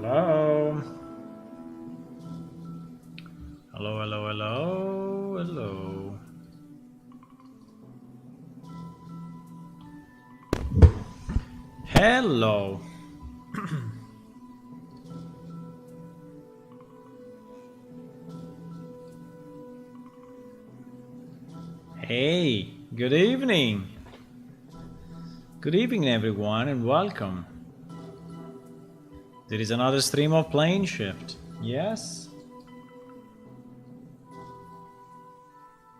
Hello. Hello, hello, hello, hello. Hello. Hey, good evening. Good evening, everyone, and welcome. There is another stream of Plane Shift. Yes.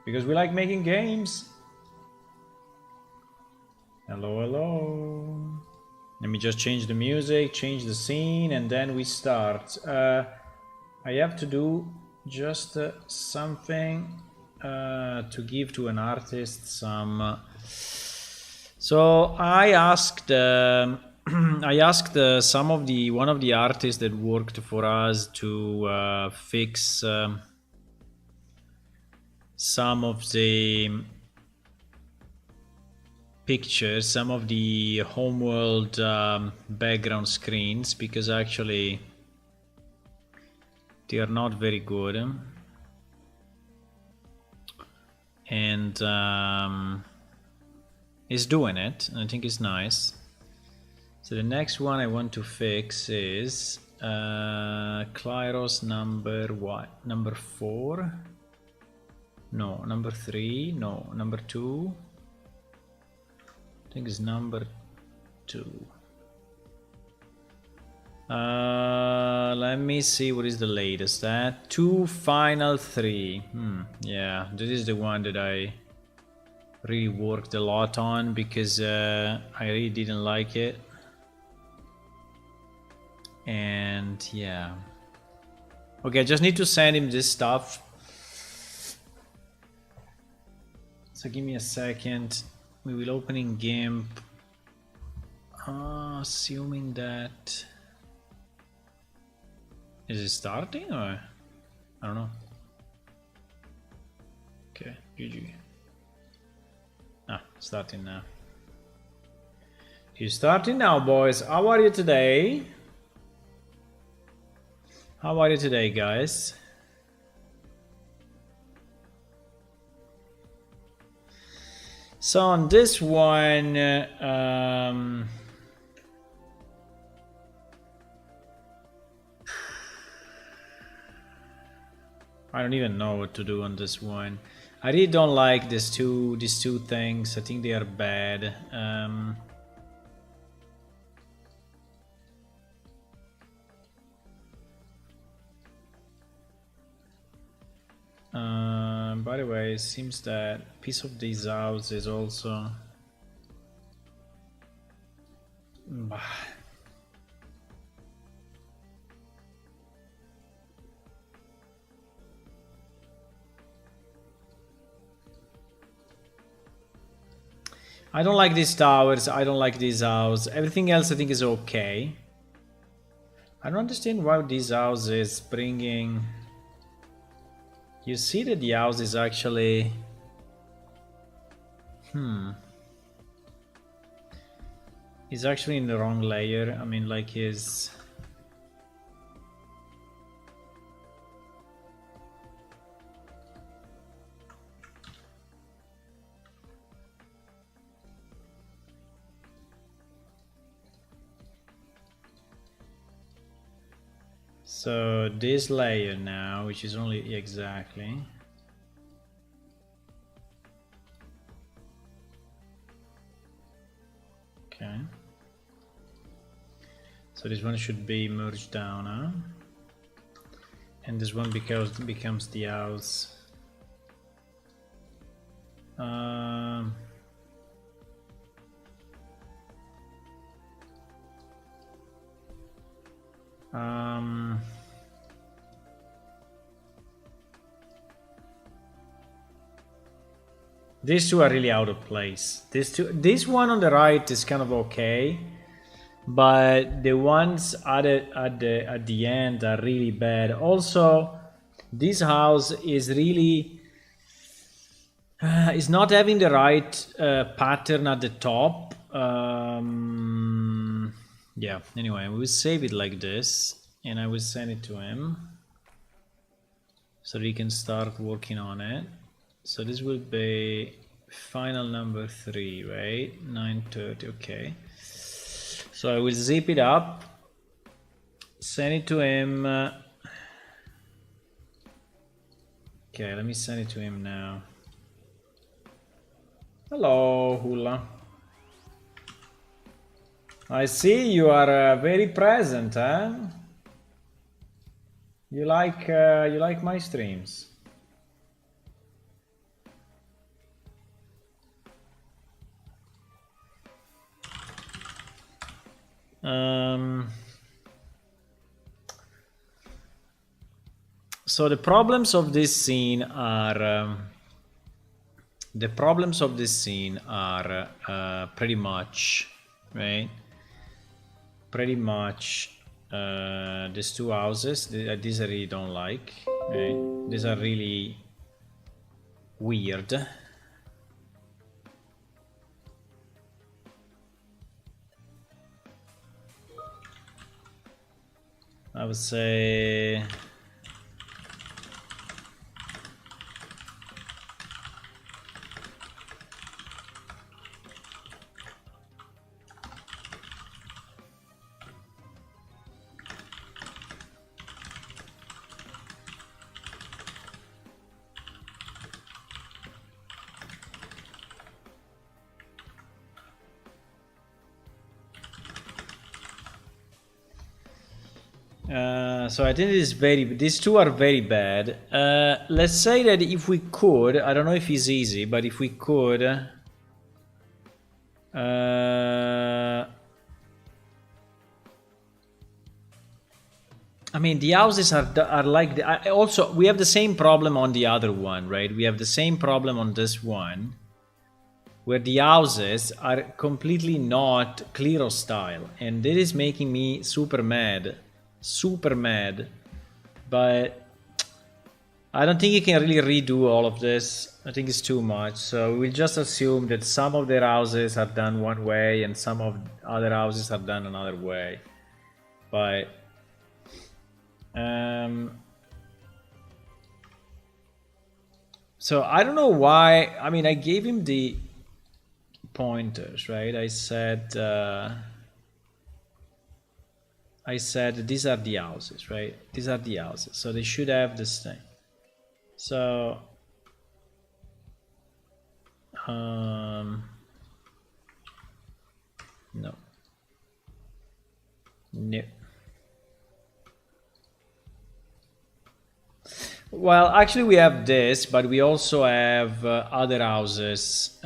Because we like making games. Hello, hello. Let me just change the music, change the scene, and then we start. I have to do just something to give to an artist some. So I asked, I asked one of the artists that worked for us to fix some of the pictures, some of the homeworld background screens, because actually they are not very good, and he's doing it, and I think it's nice. So the next one I want to fix is Klyros number what? Number 4? No, number 3? No, number 2? I think it's number 2. Let me see what is the latest. That 2 final 3. Yeah, this is the one that I really worked a lot on because I really didn't like it. And yeah. Okay, I just need to send him this stuff. So give me a second. We will open in GIMP. Assuming that... Is it starting or... I don't know. Okay, GG. Starting now. You're starting now, boys. How are you today? How are you today, guys? So on this one, I don't even know what to do on this one. I really don't like these two things. I think they are bad. By the way, it seems that piece of this house is also... I don't like these towers, I don't like this house. Everything else I think is okay. I don't understand why this house is bringing... You see that the house is actually... It's actually in the wrong layer. I mean, like his... So this layer now, which is only exactly... Okay. So this one should be merged down, huh? And this one becomes the house. These two are really out of place. This one on the right is kind of okay, but the ones at the end are really bad. Also, this house is really is not having the right pattern at the top. Yeah. Anyway, we'll save it like this. and I will send it to him so he can start working on it. So this will be final number 3, right? 9:30. Okay. So I will zip it up, send it to him. Okay, let me send it to him now. Hello, Hula. I see you are very present, huh? You like my streams. So the problems of this scene are pretty much, right? Pretty much these two houses. These I really don't like. Right? These are really weird. I would say so I think these two are very bad. Let's say that if we could, I don't know if it's easy, but if we could, I mean, the houses are like also we have the same problem on the other one, right? We have the same problem on this one, where the houses are completely not Clero style, and this is making me super mad. But I don't think you can really redo all of this. I think it's too much, so we'll just assume that some of their houses are done one way and some of other houses are done another way. But so I don't know why. I mean, I gave him the pointers, right? I said these are the houses, right? These are the houses, so they should have this thing. So no. Well, actually we have this, but we also have other houses.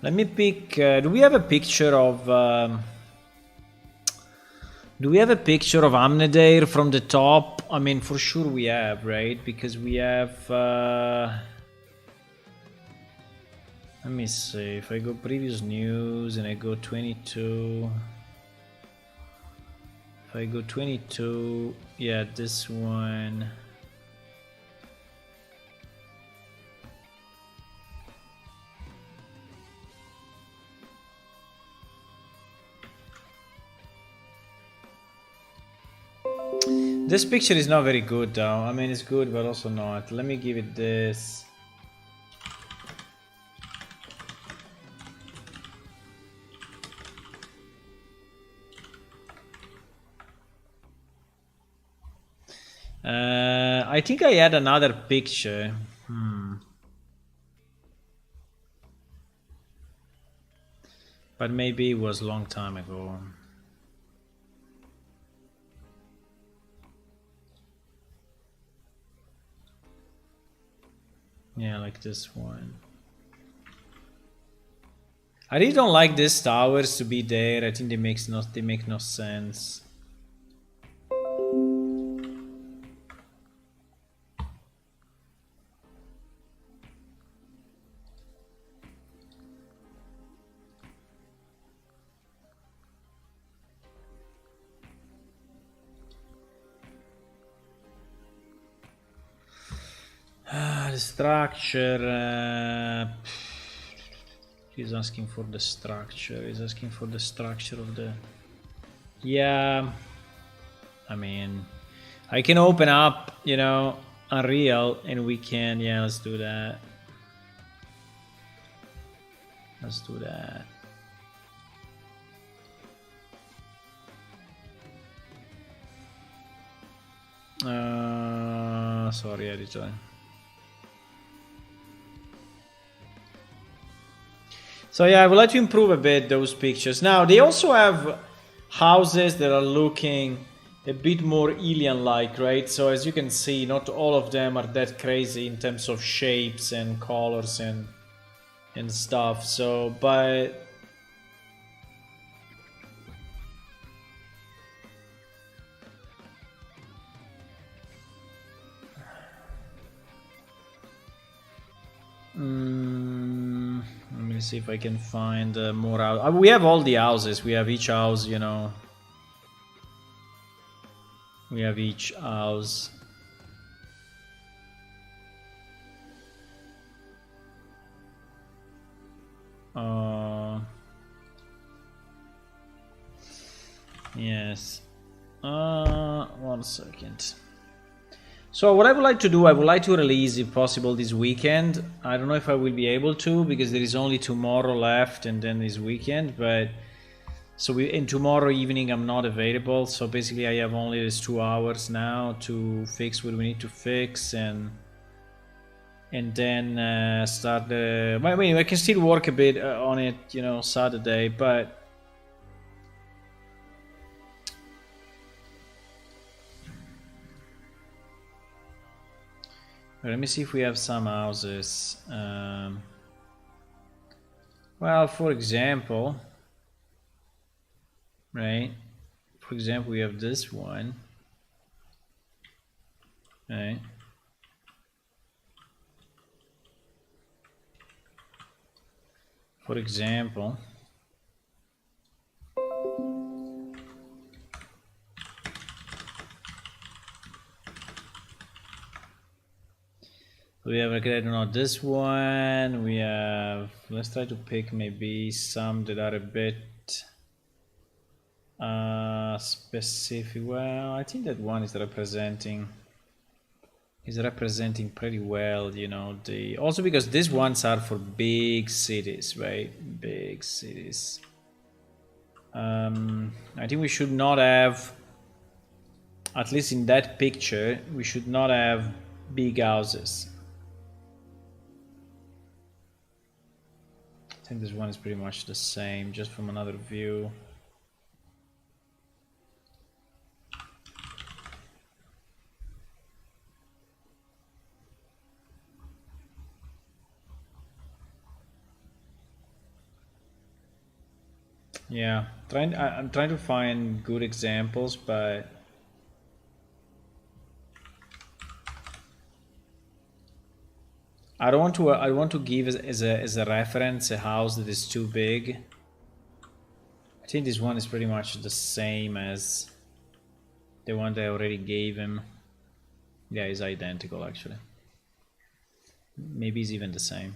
Let me pick. Do we have a picture of? Do we have a picture of Amnedair from the top? I mean, for sure we have, right? Because we have. Let me see. If I go previous news and I go 22. If I go 22, yeah, this one. This picture is not very good though. I mean, it's good, but also not. Let me give it this. I think I had another picture. But maybe it was a long time ago. Yeah, like this one. I really don't like these towers to be there. I think they make no sense. structure. He's asking for the structure. He's asking for the structure of the. Yeah. I mean, I can open up, you know, Unreal, and we can. Yeah, let's do that. Let's do that. Sorry, editor. So yeah, I would like to improve a bit those pictures. Now they also have houses that are looking a bit more alien-like, right? So as you can see, not all of them are that crazy in terms of shapes and colors and stuff. So, but let me see if I can find more houses. We have all the houses. We have each house, you know. We have each house. Yes. 1 second. So what I would like to do, I would like to release, if possible, this weekend. I don't know if I will be able to, because there is only tomorrow left and then this weekend, but so in tomorrow evening I'm not available. So basically I have only these 2 hours now to fix what we need to fix and then start the. I mean, I can still work a bit on it, you know, Saturday, but. Let me see if we have some houses. Well, for example, right? For example, we have this one, right? For example, we have, I don't know, this one. We have. Let's try to pick maybe some that are a bit specific. Well, I think that one is representing pretty well, you know. The also because these ones are for big cities, right? Big cities. I think we should not have, at least in that picture, we should not have big houses. I think this one is pretty much the same, just from another view. Yeah, I'm trying to find good examples, but I don't want to. I want to give as a reference a house that is too big. I think this one is pretty much the same as the one that I already gave him. Yeah, it's identical actually. Maybe it's even the same.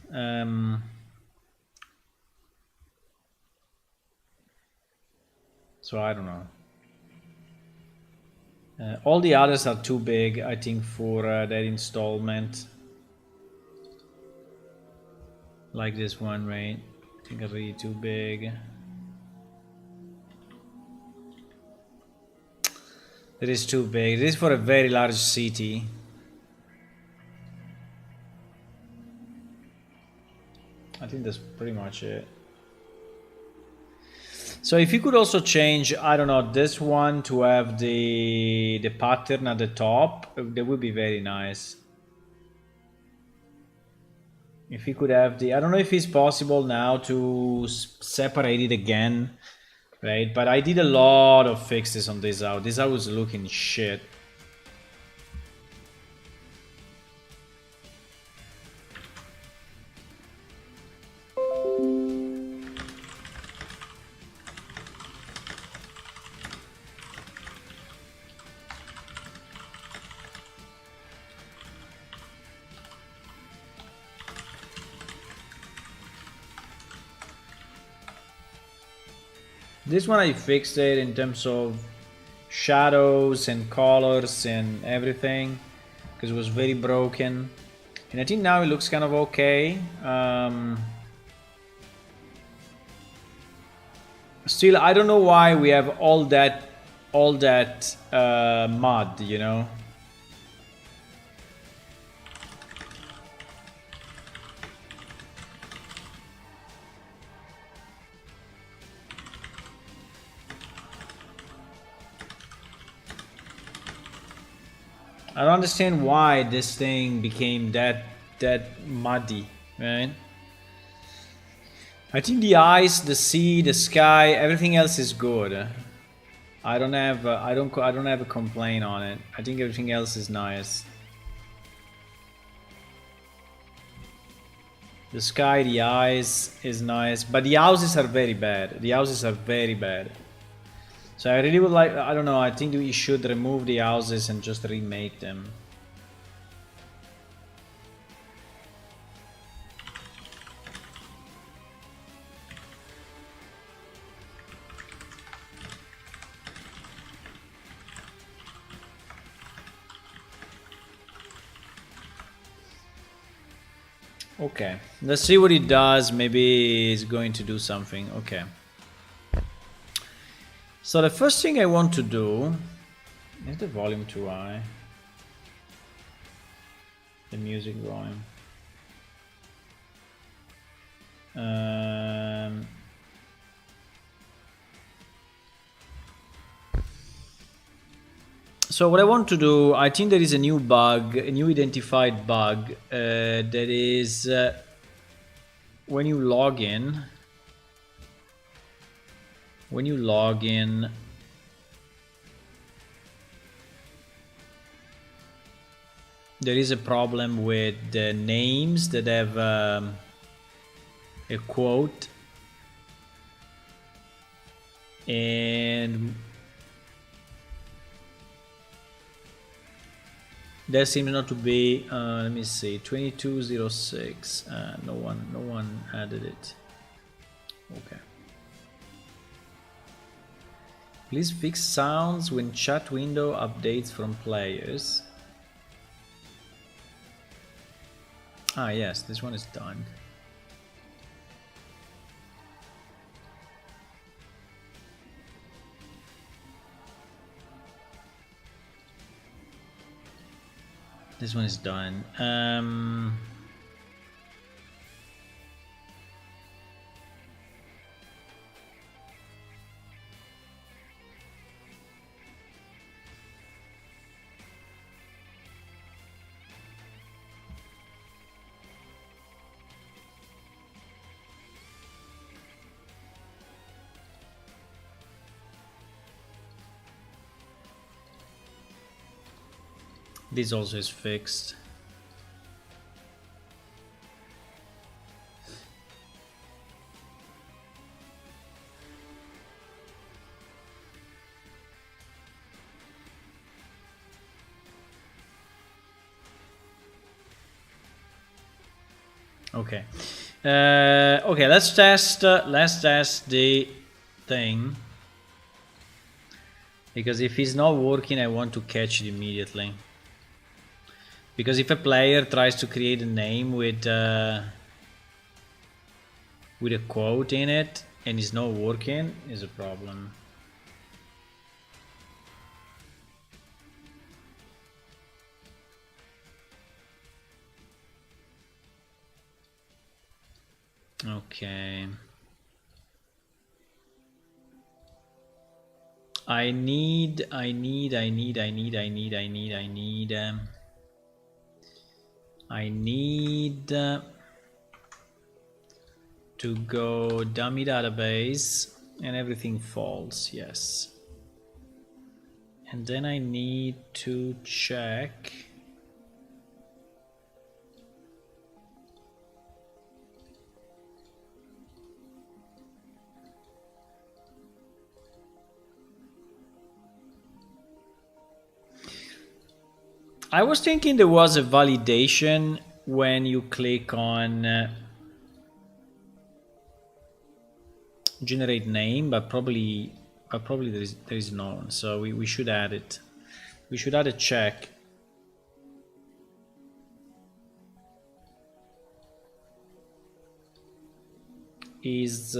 So I don't know. All the others are too big, I think, for that installment. Like this one, right? I think are really too big. It is too big. It is for a very large city. I think that's pretty much it. So if you could also change, I don't know, this one to have the pattern at the top, that would be very nice. If you could have the, I don't know if it's possible now to separate it again, right? But I did a lot of fixes on this out. This out was looking shit. This one I fixed it in terms of shadows and colors and everything because it was very broken, and I think now it looks kind of okay. Still, I don't know why we have all that mud, you know. I don't understand why this thing became that muddy, right? I think the ice, the sea, the sky, everything else is good. I don't have I don't have a complaint on it. I think everything else is nice. The sky, the ice is nice, but the houses are very bad. The houses are very bad. So I really would like, I don't know, I think we should remove the houses and just remake them. Okay, let's see what it does. Maybe it's going to do something. Okay. So the first thing I want to do is the volume too high. The music volume. So what I want to do, I think there is a new bug, a new identified bug that is when you log in. When you log in, there is a problem with the names that have a quote, and there seems not to be. Let me see, 2206. No one added it. Okay. Please fix sounds when chat window updates from players. Ah, yes, this one is done. This one is done. This also is fixed. Okay. Okay, let's test the thing, because if it's not working I want to catch it immediately. Because if a player tries to create a name with a quote in it and it's not working, is a problem. Okay. I need to go dummy database and everything false, yes. And then I need to check I was thinking there was a validation when you click on generate name, but probably there is none. So we should add it. We should add a check. Is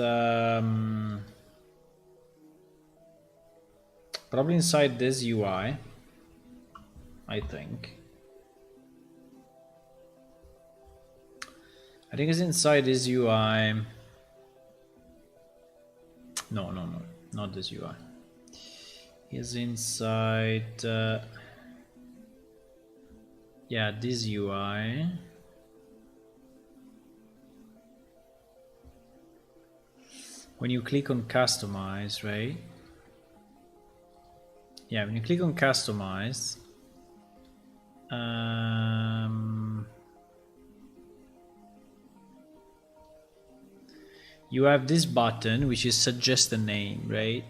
probably inside this UI, I think. I think it's inside this UI. No, not this UI. It's inside, yeah, this UI. When you click on customize, right? Yeah, when you click on customize, you have this button which is suggest a name, right?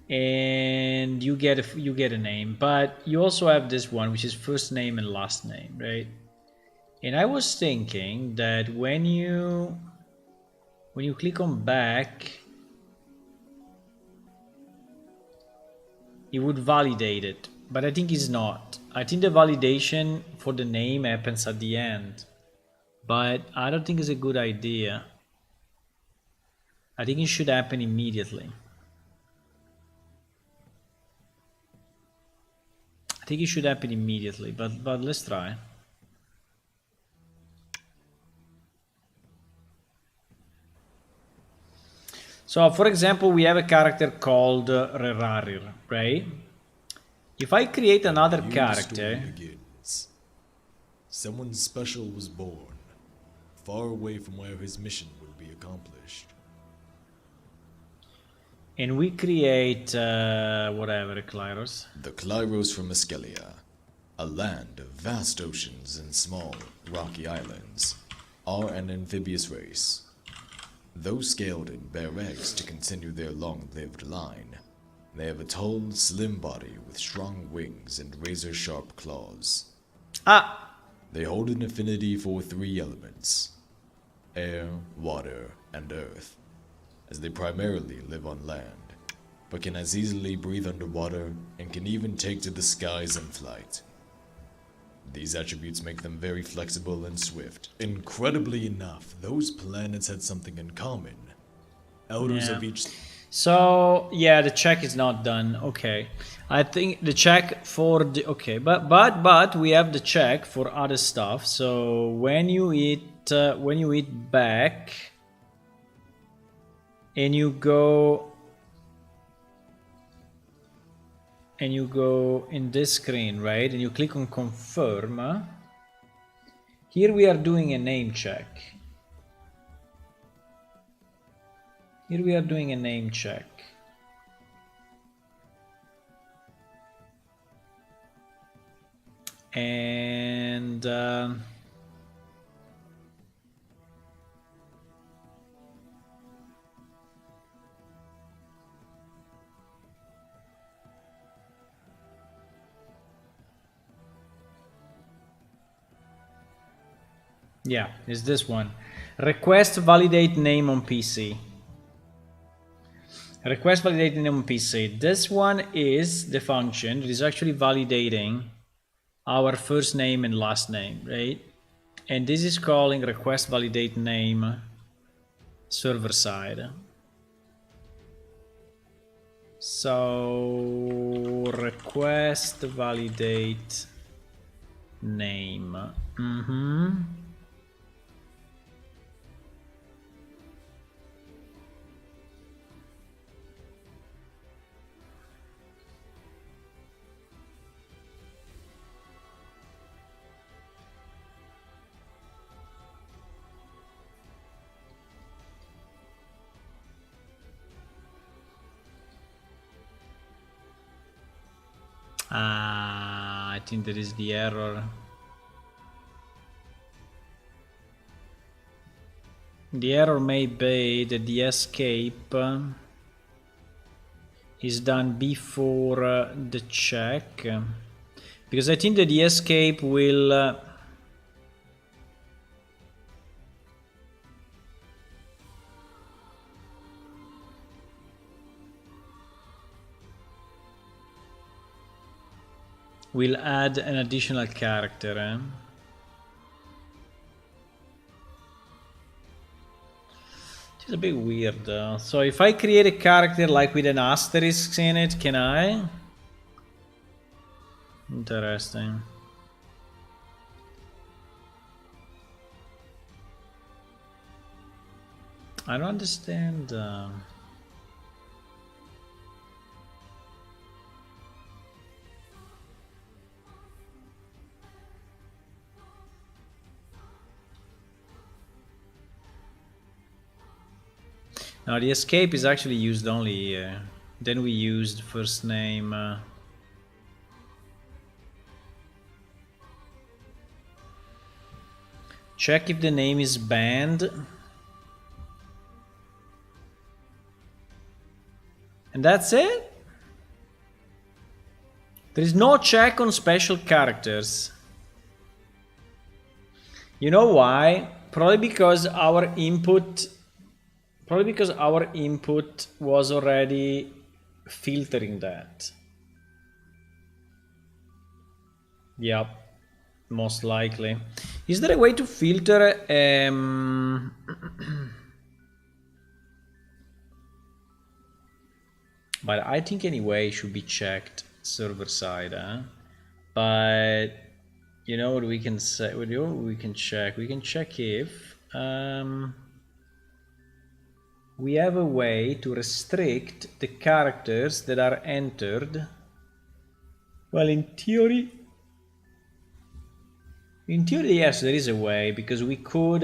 And you get a name, but you also have this one which is first name and last name, right? And I was thinking that when you click on back, it would validate it, but I think it's not. I think the validation for the name happens at the end, but I don't think it's a good idea. I think it should happen immediately. I think it should happen immediately, but let's try. So, for example, we have a character called Rerarir, right? If I create another character, someone special was born, far away from where his mission will be accomplished. And we create whatever, Klyros. The Klyros from Eskelia, a land of vast oceans and small, rocky islands, are an amphibious race. Though scaled and bear eggs to continue their long-lived line, they have a tall, slim body with strong wings and razor-sharp claws. They hold an affinity for 3 elements: air, water, and earth, as they primarily live on land, but can as easily breathe underwater and can even take to the skies in flight. These attributes make them very flexible and swift. Incredibly enough, those planets had something in common. Elders of each... So, yeah, the check is not done. Okay. I think the check for the... Okay, but we have the check for other stuff. So, when you hit back and you go in this screen, right? And you click on confirm. Here we are doing a name check. And yeah, it's this one. Request validate name on PC. Request validate name on PC. This one is the function that is actually validating our first name and last name, right? And this is calling request validate name server side. So request validate name. I think that is the error. The error may be that the escape is done before the check, because I think that the escape will we'll add an additional character. It's a bit weird though. So if I create a character like with an asterisk in it, can I? Interesting. I don't understand. Now the escape is actually used only here. Then we used first name. Check if the name is banned. And that's it? There is no check on special characters. You know why? Probably because our input was already filtering that. Yep, most likely. Is there a way to filter but I think anyway it should be checked server side, huh? But you know what we can say? We can check. We can check if we have a way to restrict the characters that are entered. Well, in theory, yes, there is a way, because we could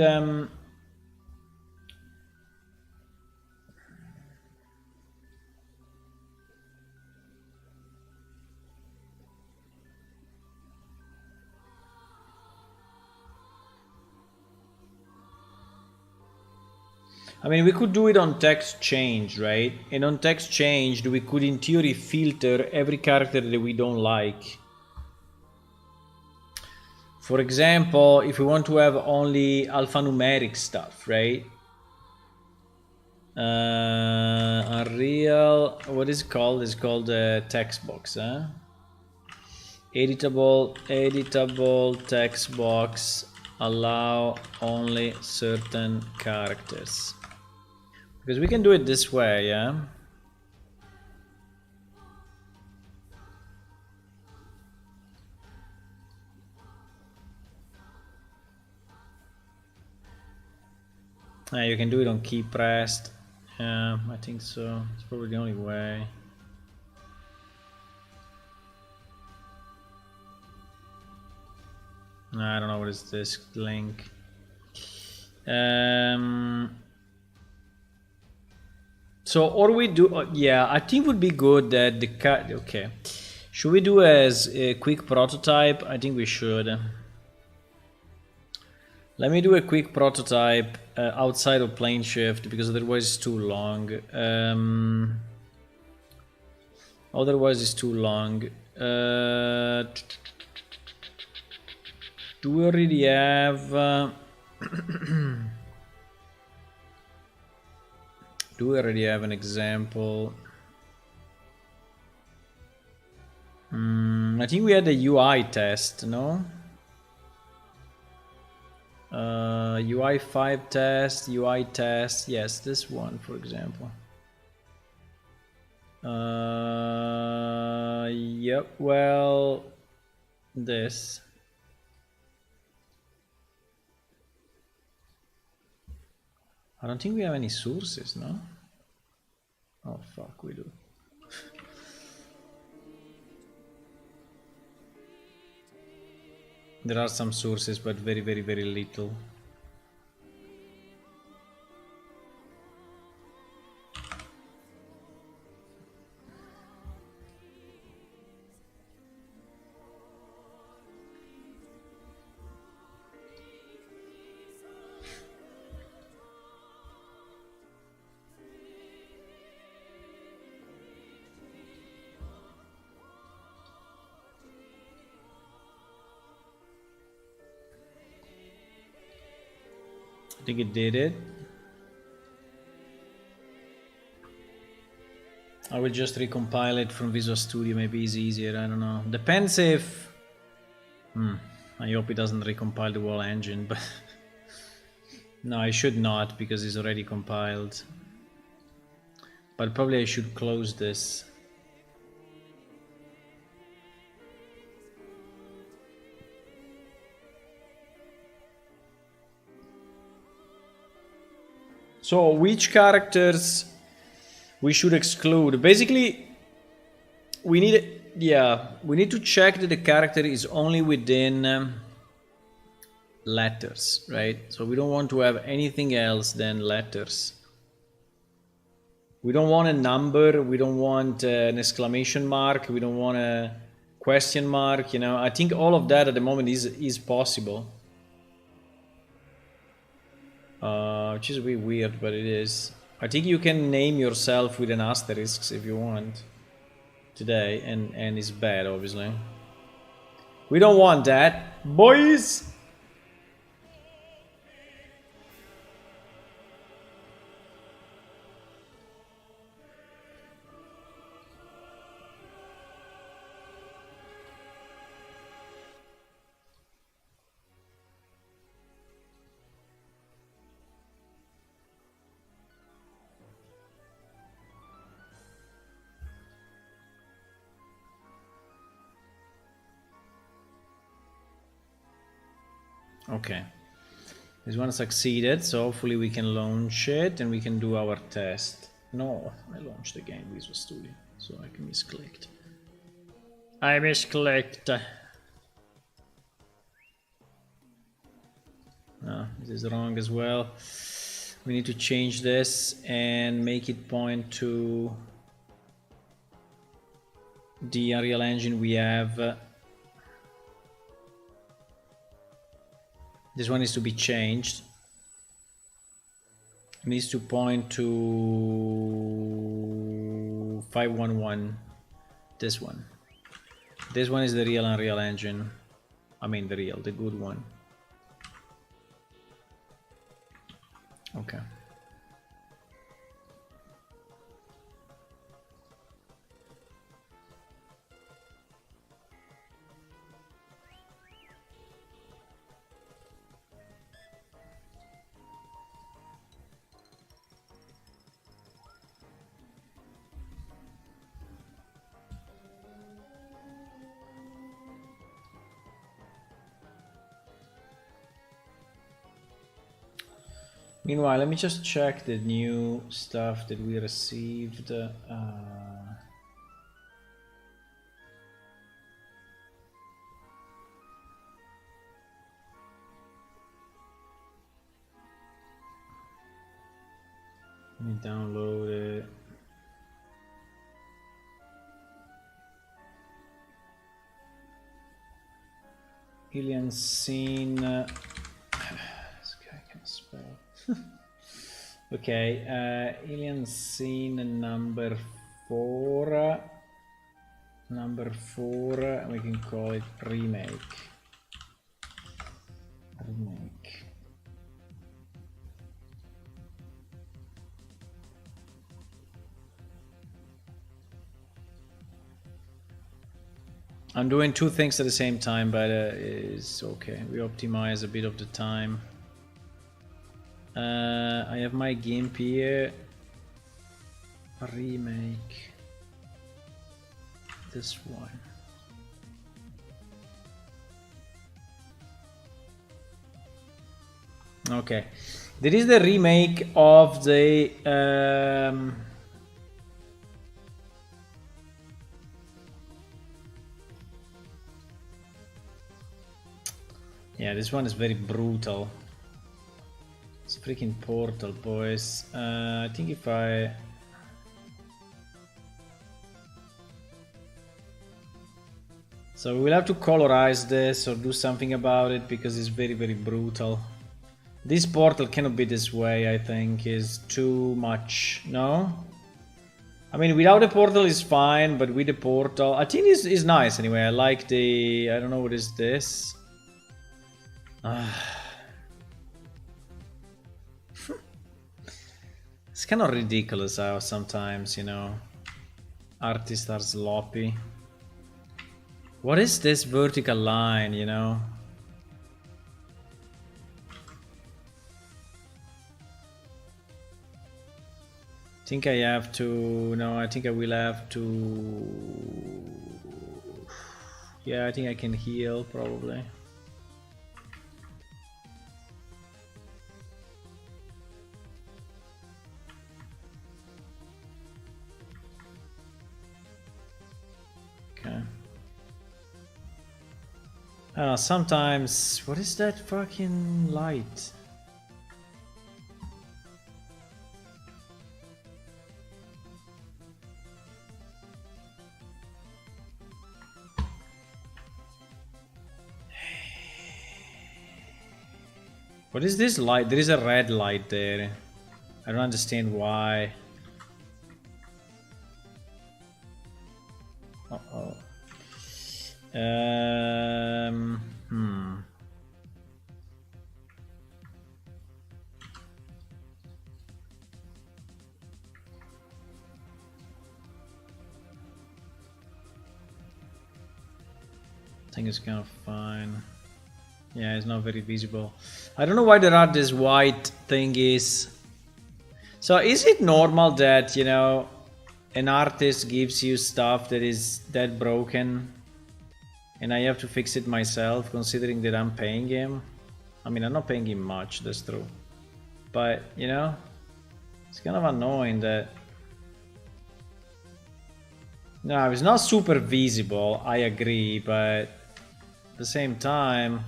I mean, we could do it on text change, right? And on text change, we could in theory filter every character that we don't like. For example, if we want to have only alphanumeric stuff, right? Unreal, what is it called? It's called text box, huh? Editable text box, allow only certain characters. Because we can do it this way, yeah? You can do it on key pressed. Yeah, I think so. It's probably the only way. I don't know what is this link. So, or we do, yeah, I think would be good that the cut. Okay, should we do as a quick prototype? I think we should. Let me do a quick prototype outside of plane shift, because otherwise it's too long. Otherwise it's too long. Do we already have? Do we already have an example? I think we had a UI test, no? UI 5 test, UI test. Yes, this one, for example. Yep, well, this. I don't think we have any sources, no? Oh, fuck, we do. There are some sources, but very, very, very little. I think it did it. I will just recompile it from Visual Studio. Maybe it's easier. I don't know. Depends if. I hope it doesn't recompile the whole engine, but no, I should not because it's already compiled. But probably I should close this. So which characters we should exclude? Basically, we need to check that the character is only within letters, right? So we don't want to have anything else than letters. We don't want a number, we don't want an exclamation mark, we don't want a question mark, you know. I think all of that at the moment is possible. Which is a bit weird, but it is. I think you can name yourself with an asterisk if you want today, and it's bad, obviously. We don't want that, boys! Okay, this one succeeded, so hopefully we can launch it and we can do our test. No, I launched the game Visual Studio, so I misclicked. I misclicked. No, this is wrong as well. We need to change this and make it point to the Unreal Engine we have. This one needs to be changed. It needs to point to 511. This one. This one is the real Unreal Engine. I mean the good one. Okay. Meanwhile, let me just check the new stuff that we received. Let me download it. Alien scene. This guy can spell. Okay, alien scene number 4. Number 4, we can call it remake. Remake. I'm doing two things at the same time, but it's okay. We optimize a bit of the time. I have my GIMP here. Remake. This one. Okay. This is the remake of the yeah, this one is very brutal. It's freaking Portal, boys. I think if I... So we'll have to colorize this or do something about it because it's very, very brutal. This Portal cannot be this way, I think. Is too much, no? I mean, without the Portal is fine, but with the Portal... I think it's nice anyway. I like the... I don't know what is this. It's kind of ridiculous how sometimes, you know. Artists are sloppy. What is this vertical line, you know? I think I have to... No, I think I will have to... Yeah, I think I can heal, probably. Okay. I don't know, sometimes... What is that fucking light? What is this light? There is a red light there. I don't understand why. Uh-oh. I think it's kind of fine. Yeah, it's not very visible. I don't know why there are this white thingies. So is it normal that, you know, an artist gives you stuff that is that broken and I have to fix it myself, considering that I'm paying him? I mean, I'm not paying him much, that's true. But, you know, it's kind of annoying that... No, it's not super visible, I agree, but at the same time...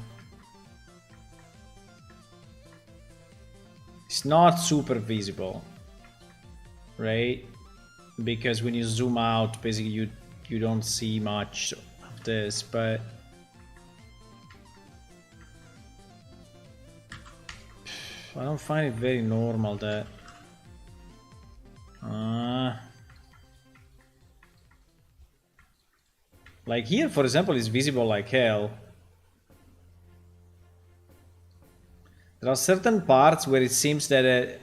It's not super visible, right? Because when you zoom out, basically you don't see much of this, but I don't find it very normal that like here, for example, it's visible like hell. There are certain parts where it seems that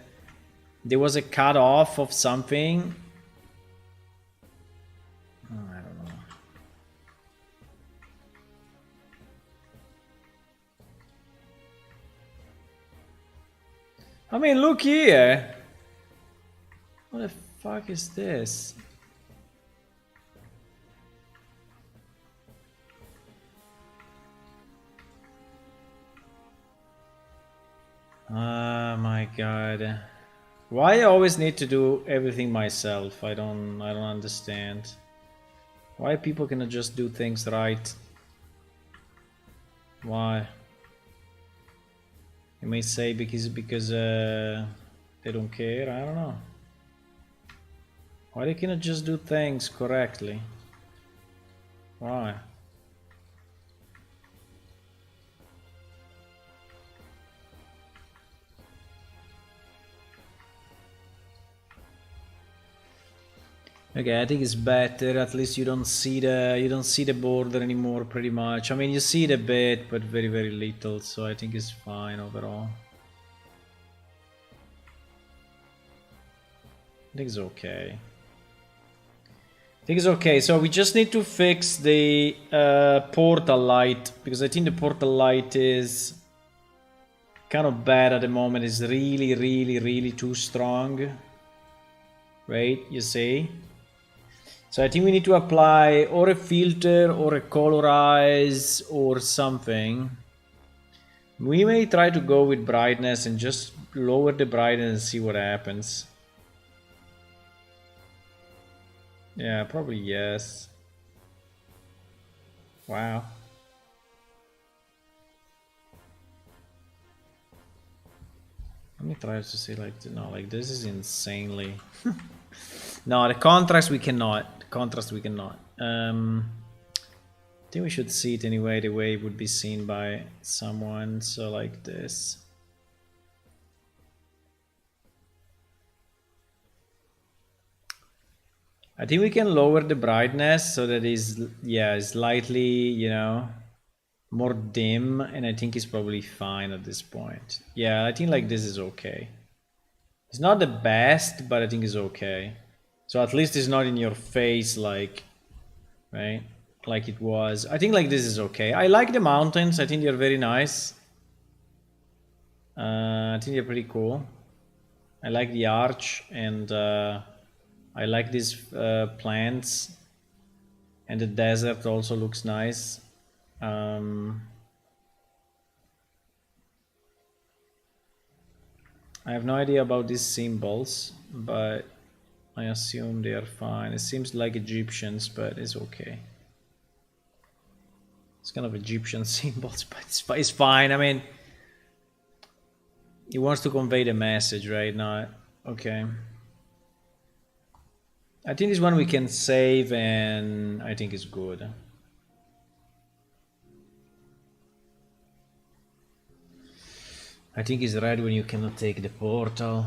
there was a cut off of something. Oh, I don't know. I mean, look here. What the fuck is this? Oh my god. Why I always need to do everything myself? I don't understand. Why people cannot just do things right? Why? You may say because they don't care, I don't know. Why they cannot just do things correctly? Why? Okay, I think it's better. At least you don't see the border anymore, pretty much. I mean, you see it a bit, but very, very little. So I think it's fine overall. I think it's okay. I think it's okay. So we just need to fix the portal light, because I think the portal light is kind of bad at the moment. It's really, really, really too strong. Right? You see? So I think we need to apply or a filter or a colorize or something. We may try to go with brightness and just lower the brightness and see what happens. Yeah, probably yes. Wow. Let me try to see like, no, like this is insanely... No, the contrast we cannot. Contrast we cannot. I think we should see it anyway, the way it would be seen by someone. So like this. I think we can lower the brightness so that is, yeah, slightly, you know, more dim, and I think it's probably fine at this point. Yeah, I think like this is okay. It's not the best, but I think it's okay. So at least it's not in your face, like, right? Like it was. I think like this is okay. I like the mountains. I think they're very nice. I think they're pretty cool. I like the arch, and I like these plants. And the desert also looks nice. I have no idea about these symbols, but I assume they are fine. It seems like Egyptians, but it's okay. It's kind of Egyptian symbols, but it's fine. I mean, he wants to convey the message, right? Not okay. I think this one we can save, and I think it's good. I think it's red when you cannot take the portal.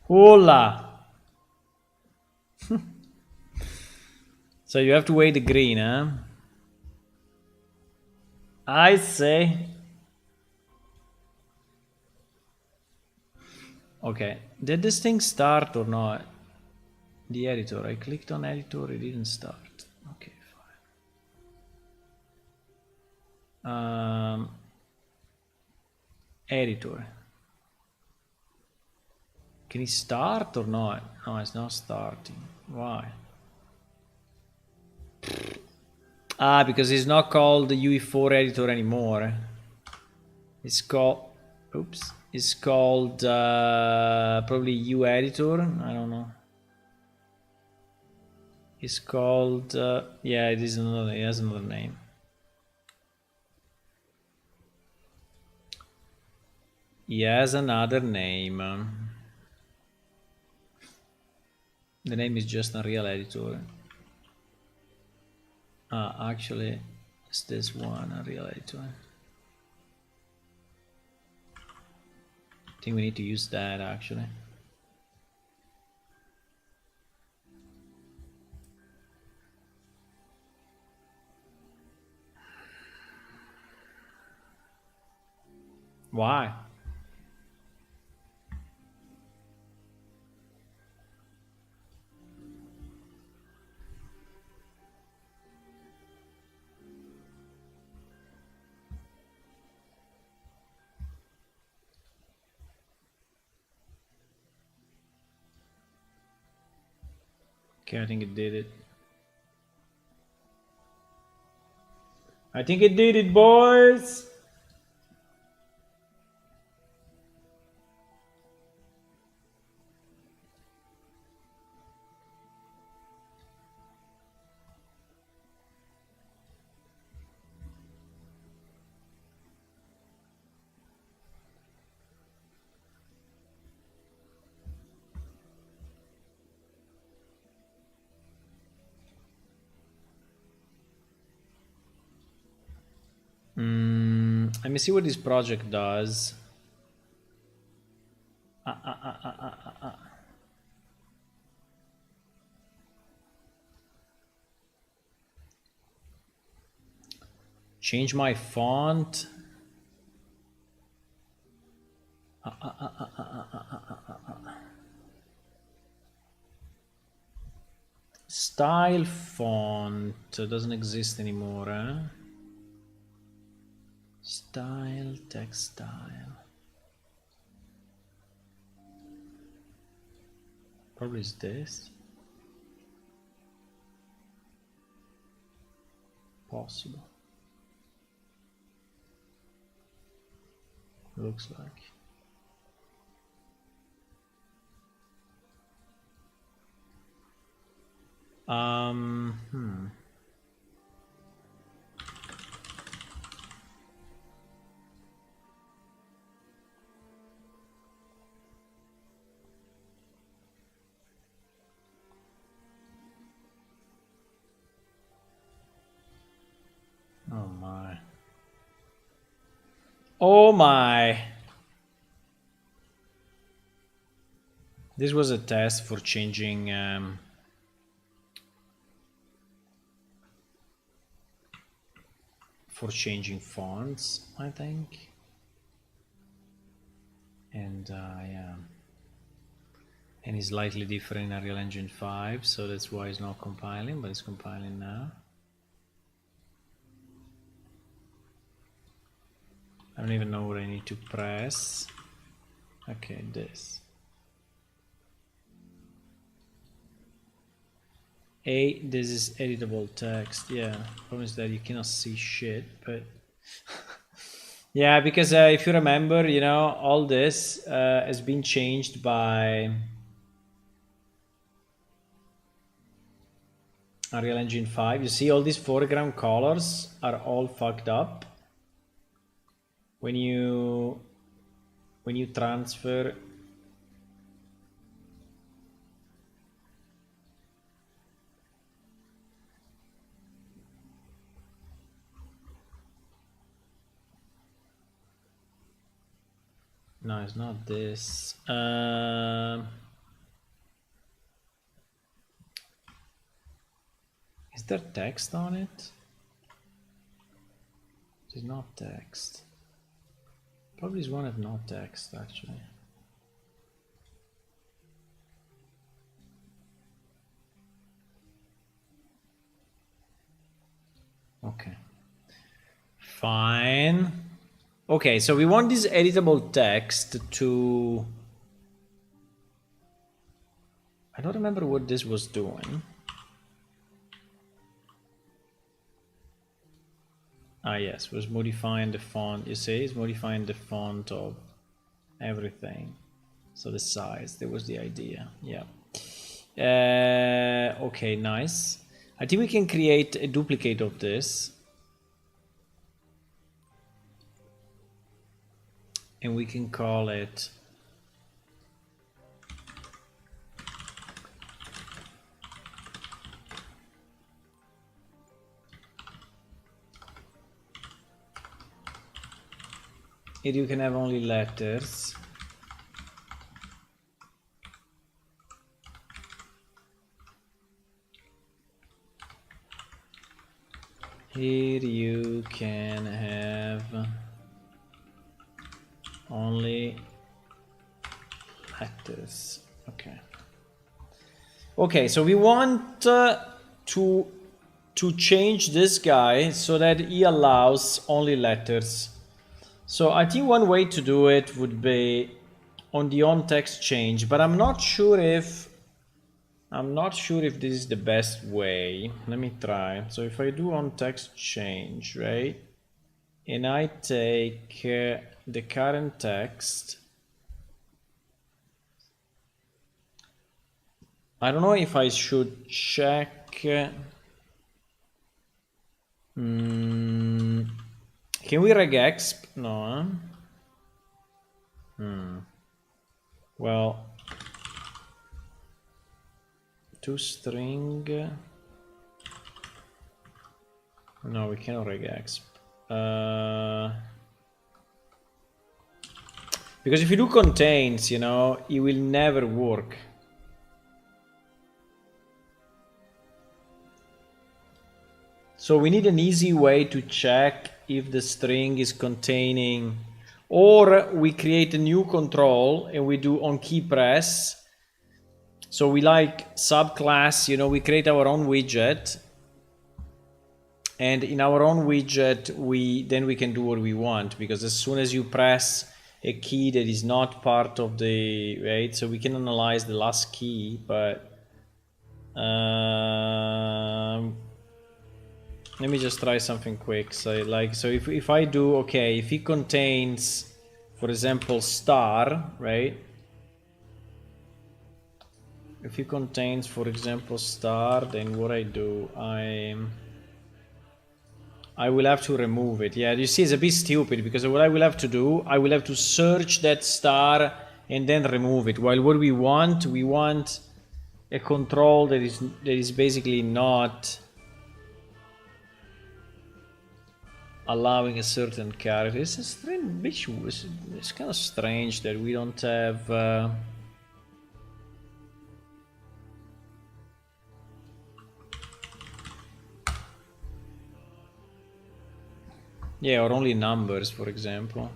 Hola! So you have to wait the green, huh? I say. Okay, did this thing start or not? The editor, I clicked on editor, it didn't start. Okay, fine. Editor. Can it start or not? No, it's not starting. Why? Ah, because it's not called the UE4 editor anymore. It's called, oops, it's called probably U editor. I don't know. It's called, yeah, it is another, it has another name. He has another name. The name is just Unreal Editor. Actually, it's this one, Unreal Editor. I think we need to use that actually. Why? Okay, I think it did it. I think it did it, boys! Let me see what this project does. Change my font. Style font doesn't exist anymore, eh? Style, text style. Probably is this. Possible. Looks like. Oh my. Oh my. This was a test for changing fonts, I think. And yeah. And it's slightly different in Unreal Engine 5, so that's why it's not compiling, but it's compiling now. I don't even know what I need to press. Okay, this. This is editable text. Yeah, problem is that you cannot see shit, but yeah, because if you remember, you know, all this has been changed by Unreal Engine 5. You see all these foreground colors are all fucked up when you transfer. No, it's not this. Is there text on it? It's not text. Probably is one of not text actually. Okay. Fine. Okay, so we want this editable text to... I don't remember what this was doing. Ah, yes, was modifying the font. You see, it's modifying the font of everything. So the size, that was the idea. Yeah. Okay, nice. I think we can create a duplicate of this. And we can call it you can have only letters. Here you can have only letters. Okay. Okay, so we want to change this guy so that he allows only letters. So I think one way to do it would be on the on text change, but I'm not sure if this is the best way. Let me try. So if I do on text change, right? And I take the current text. I don't know if I should check. Can we regexp? No. Well, toString. No, we cannot regexp. Because if you do contains, you know, it will never work. So we need an easy way to check if the string is containing, or we create a new control and we do on key press. So we like subclass, you know, we create our own widget. And in our own widget, then we can do what we want, because as soon as you press a key that is not part of the, right? So we can analyze the last key, but let me just try something quick. So if I do, okay, if it contains, for example, star, right? If it contains, for example, star, then what I do, I will have to remove it. Yeah, you see, it's a bit stupid, because what I will have to do, I will have to search that star and then remove it. While what we want a control that is basically not allowing a certain character. It's a strange, it's kind of strange that we don't have. Yeah, or only numbers, for example.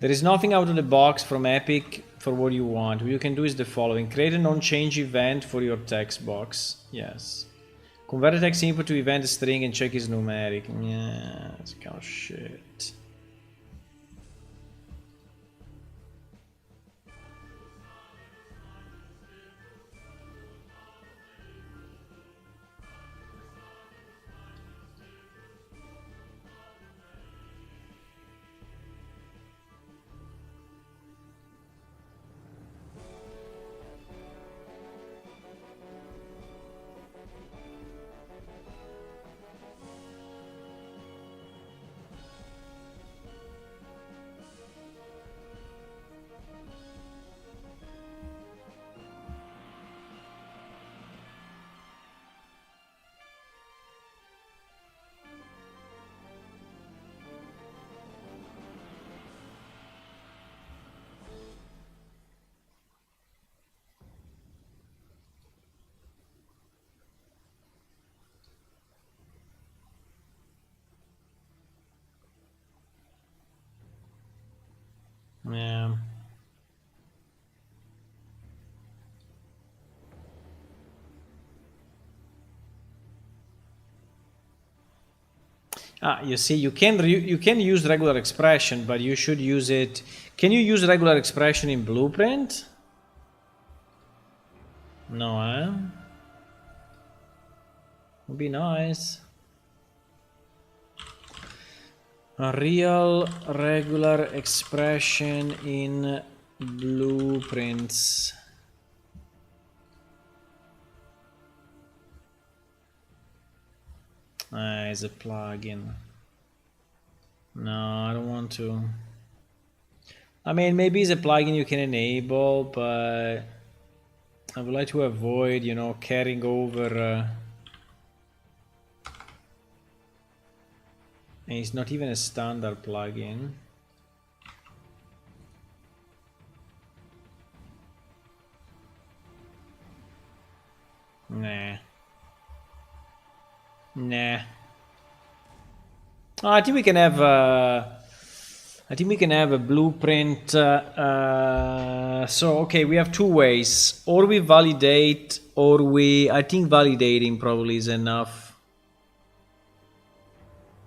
There is nothing out of the box from Epic for what you want. What you can do is the following. Create a non-change event for your text box. Yes. Convert a text input to event string and check its numeric. Yeah, that's kind of shit. Yeah. You see, you can use regular expression, but you should use it. Can you use regular expression in Blueprint? No, eh? Would be nice. A real regular expression in Blueprints. It's a plugin. No, I don't want to. I mean, maybe it's a plugin you can enable, but I would like to avoid, you know, carrying over. And it's not even a standard plugin. Nah. Nah. Oh, I think we can have. I think we can have a blueprint. So okay, we have two ways: or we validate, or we. I think validating probably is enough.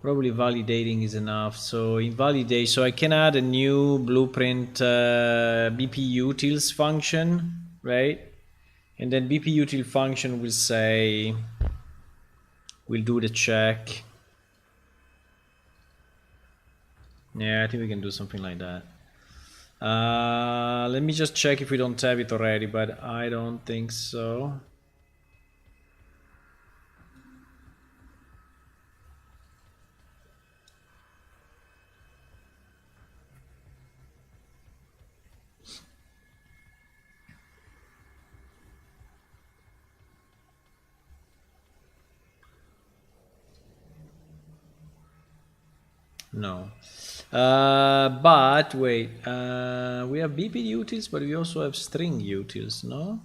Probably validating is enough. So invalidate. So I can add a new blueprint BP utils function, right? And then BP util function will say, we'll do the check. Yeah, I think we can do something like that. Let me just check if we don't have it already, but I don't think so. No. But wait, we have BP utils, but we also have string utils, no?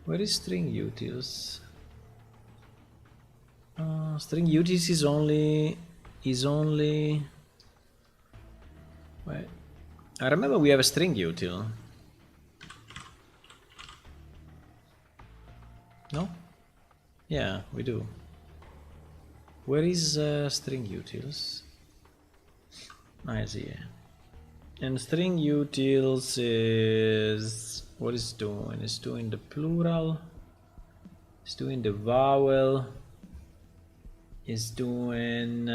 Where is string utils? String utils is only. Wait, I remember we have a string util. No? Yeah, we do. Where is string utils? I see. And string utils is what it's doing. It's doing the plural. It's doing the vowel. It's doing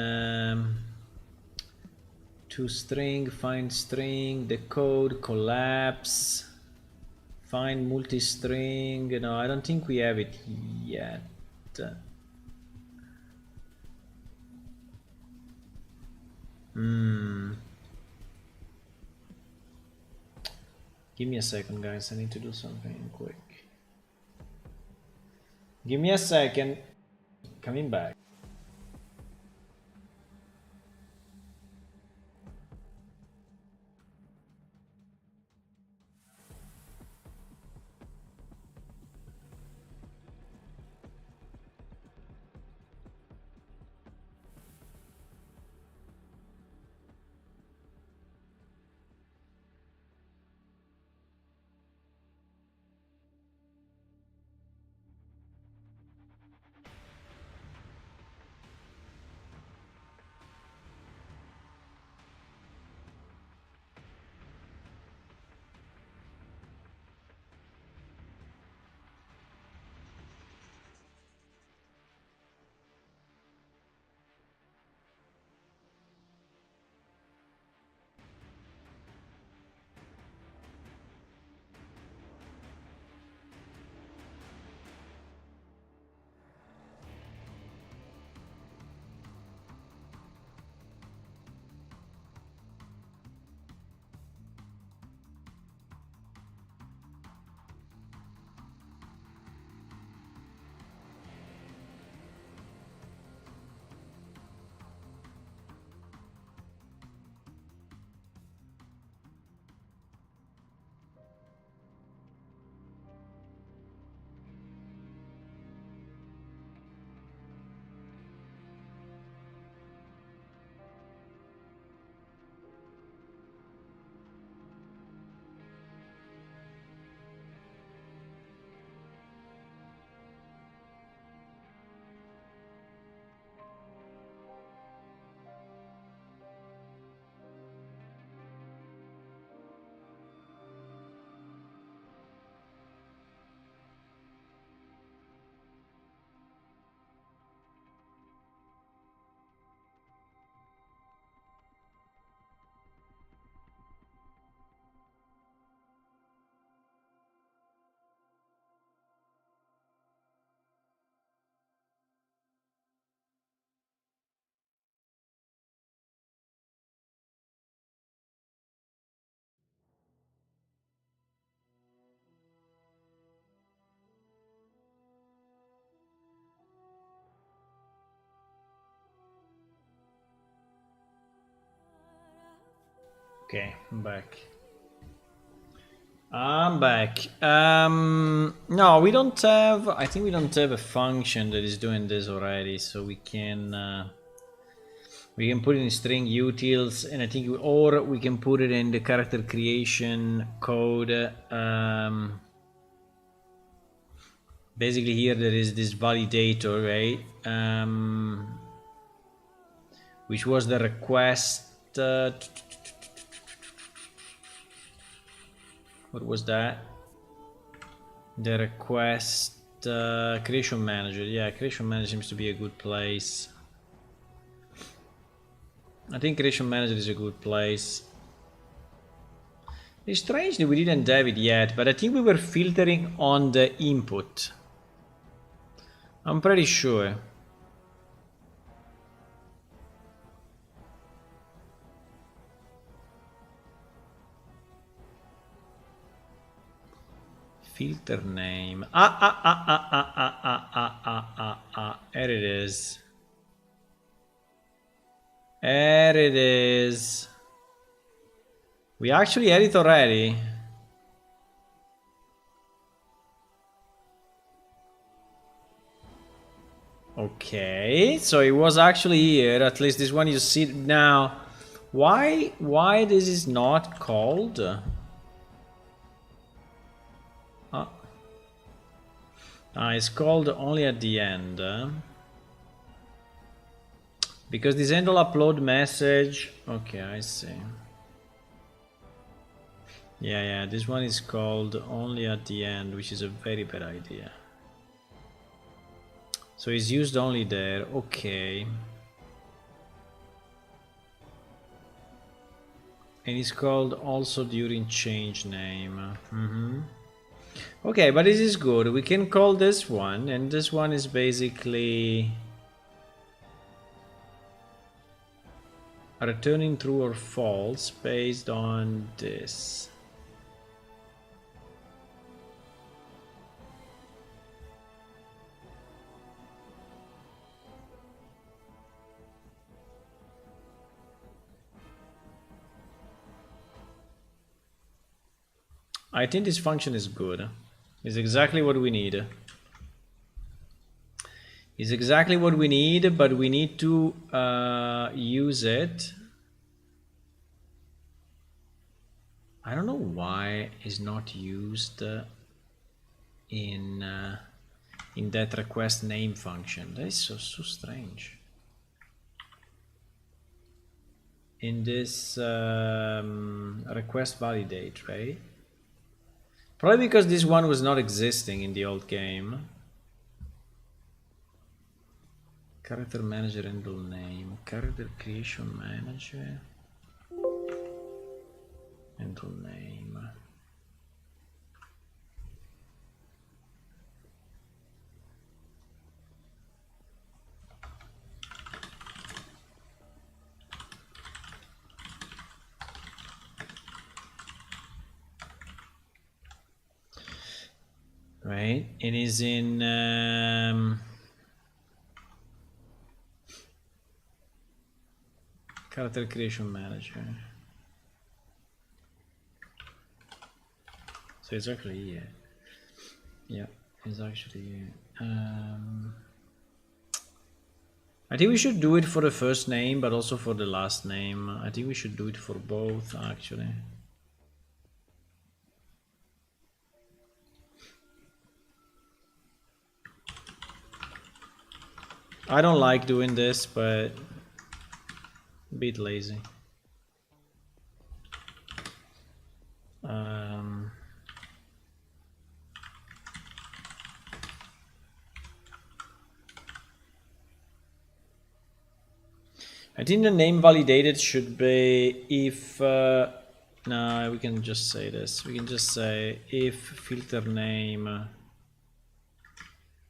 toString, find string, decode, collapse, find multi-string. No, I don't think we have it yet. Give me a second, guys. I need to do something quick. Give me a second. Coming back. Okay, I'm back. I'm back. No, we don't have. I think we don't have a function that is doing this already, so we can put it in string utils, and I think, or we can put it in the character creation code. Basically, here there is this validator, right? Which was the request. What was that? The request creation manager. Yeah, creation manager seems to be a good place. I think creation manager is a good place. It's strange that we didn't have it yet, but I think we were filtering on the input. I'm pretty sure. Filter name. There it is. There it is. We actually had it already. Okay, so it was actually here. At least this one you see now. Why this is not called? It's called only at the end. Because this handle upload message. Okay, I see. Yeah, this one is called only at the end, which is a very bad idea. So it's used only there. Okay. And it's called also during change name. Okay, but this is good. We can call this one, and this one is basically returning true or false based on this. I think this function is good. It's exactly what we need. It's exactly what we need, but we need to use it. I don't know why it's not used in that request name function. That is so strange. In this request validate, right? Probably because this one was not existing in the old game. Character manager handle name. Character creation manager. Handle name. Right, it is in character creation manager. So it's actually here. Yeah, it's actually here. I think we should do it for the first name, but also for the last name. I think we should do it for both, actually. I don't like doing this, but a bit lazy. I think the name validated should be if no, we can just say this. We can just say if filter name,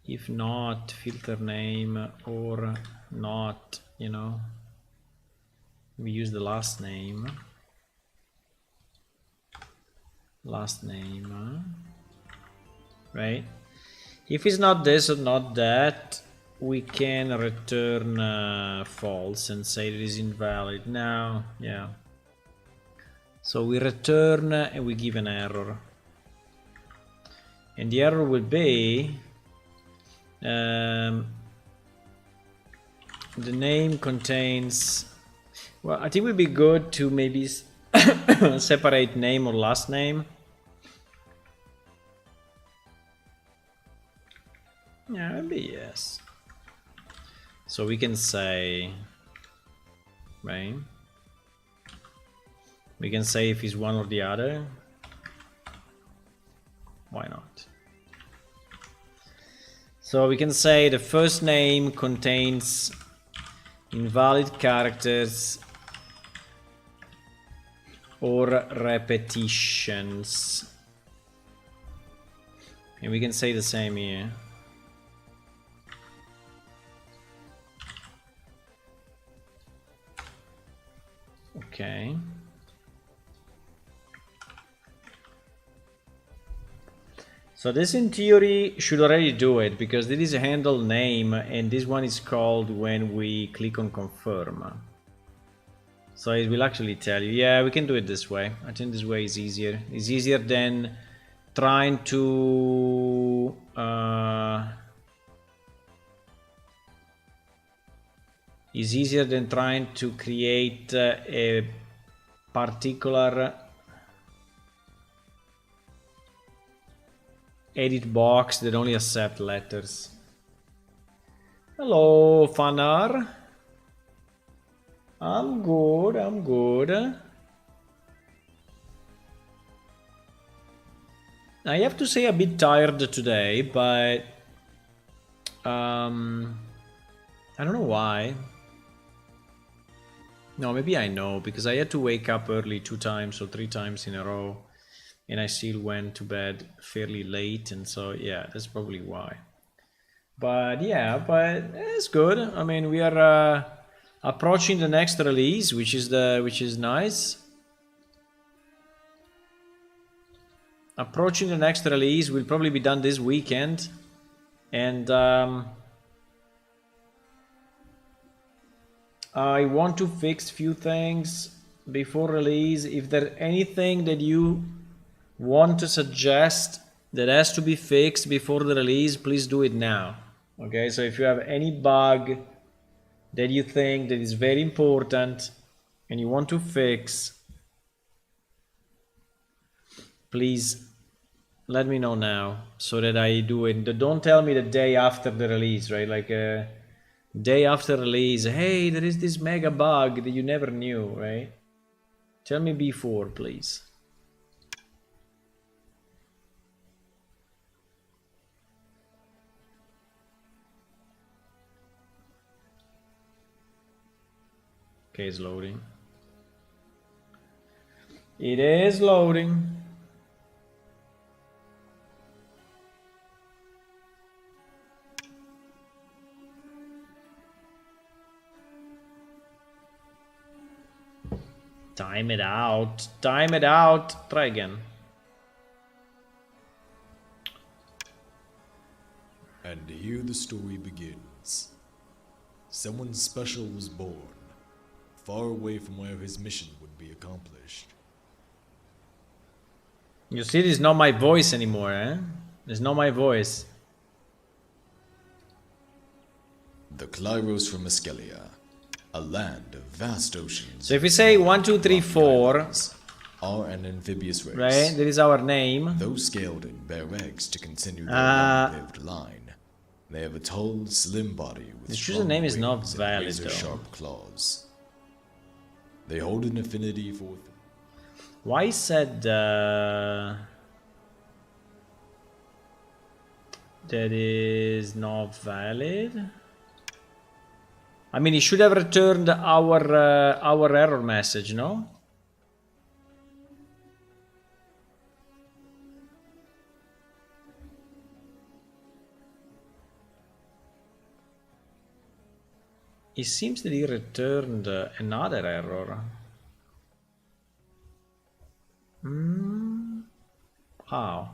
if not filter name or not, you know, we use the last name, right? If it's not this or not that, we can return false and say it is invalid. Now, yeah, So we return and we give an error. And the error will be the name contains, well, I think it would be good to maybe separate name or last name. Yeah, maybe yes. So we can say, right? We can say if it's one or the other. Why not? So we can say the first name contains invalid characters or repetitions. And we can say the same here. Okay. So this in theory should already do it, because this is a handle name and this one is called when we click on confirm. So it will actually tell you. Yeah, we can do it this way. I think this way is easier. It's easier than trying to create a particular edit box that only accepts letters. Hello, Fanar. I'm good, I'm good. I have to say a bit tired today, but I don't know why. No, maybe I know, because I had to wake up early 2 times or 3 times in a row. And I still went to bed fairly late, and so yeah, that's probably why. But yeah, but it's good. I mean, we are approaching the next release, which is nice. Approaching the next release will probably be done this weekend, and I want to fix few things before release. If there's anything that you want to suggest that has to be fixed before the release, please do it now. Okay, so if you have any bug that you think that is very important and you want to fix, please let me know now so that I do it. Don't tell me the day after the release, right? Like a day after release, hey, there is this mega bug that you never knew, right? Tell me before, please. Okay, it's loading. It is loading. Time it out. Time it out. Try again. And here the story begins. Someone special was born, far away from where his mission would be accomplished. You see, this is not my voice anymore, eh? It's not my voice. The Klyros from Eskelia, a land of vast oceans. So if we say 1, 2, 3, 4, are an amphibious race. right? That is our name. Those scaled in bear eggs to continue their long-lived line. They have a tall, slim body with The strong username is not wings and valid, razor-sharp claws. They hold an affinity for. Why said that is not valid? I mean, he should have returned our error message, no? It seems that he returned another error. How?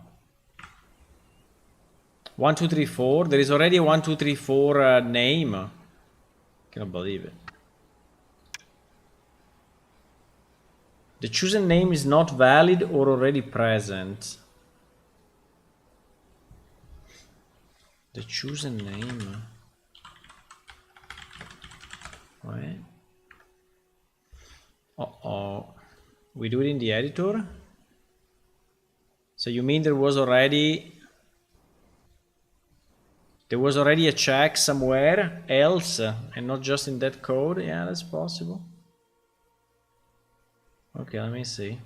1, 2, 3, 4. There is already a 1, 2, 3, 4 name. Cannot believe it. The chosen name is not valid or already present. The chosen name. Right. Uh-oh. We do it in the editor? So you mean there was already a check somewhere else and not just in that code? Yeah, that's possible. Okay, let me see.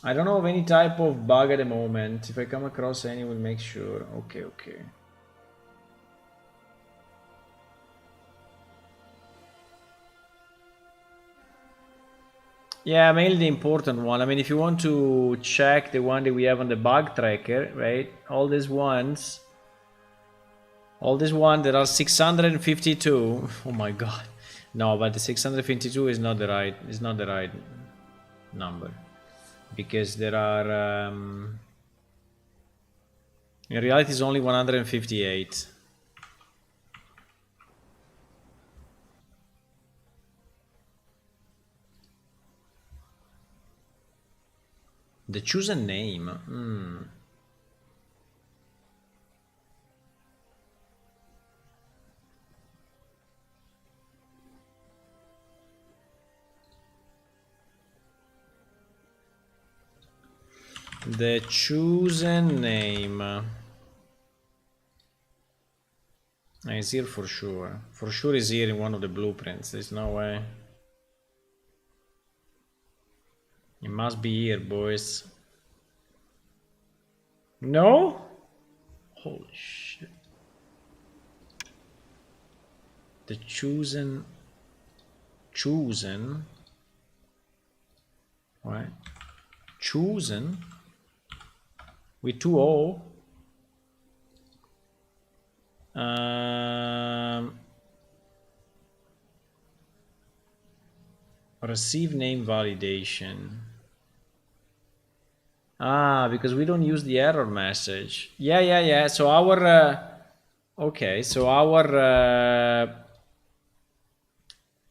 I don't know of any type of bug at the moment. If I come across any, we'll make sure. Okay. Yeah, mainly the important one. I mean, if you want to check the one that we have on the bug tracker, right? All these ones that are 652. Oh my god. No, but the 652 is not the right number. Because there are in reality it's only 158. The chosen name. The chosen name is here for sure. For sure is here in one of the blueprints. There's no way. It must be here, boys. No? Holy shit. The chosen. Right? Chosen with 2 O. Receive name validation. Because we don't use the error message. Yeah. So our okay, so our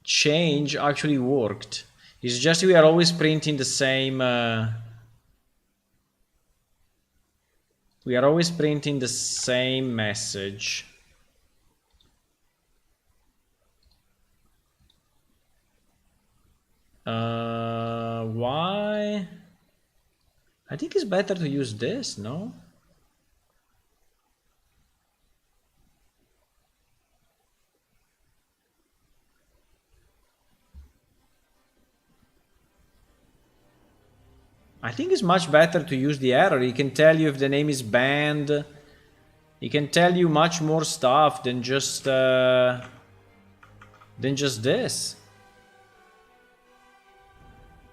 change actually worked. It's just we are always printing the same we are always printing the same message. Why? I think it's better to use this, no? I think it's much better to use the error. It can tell you if the name is banned. It can tell you much more stuff than just this.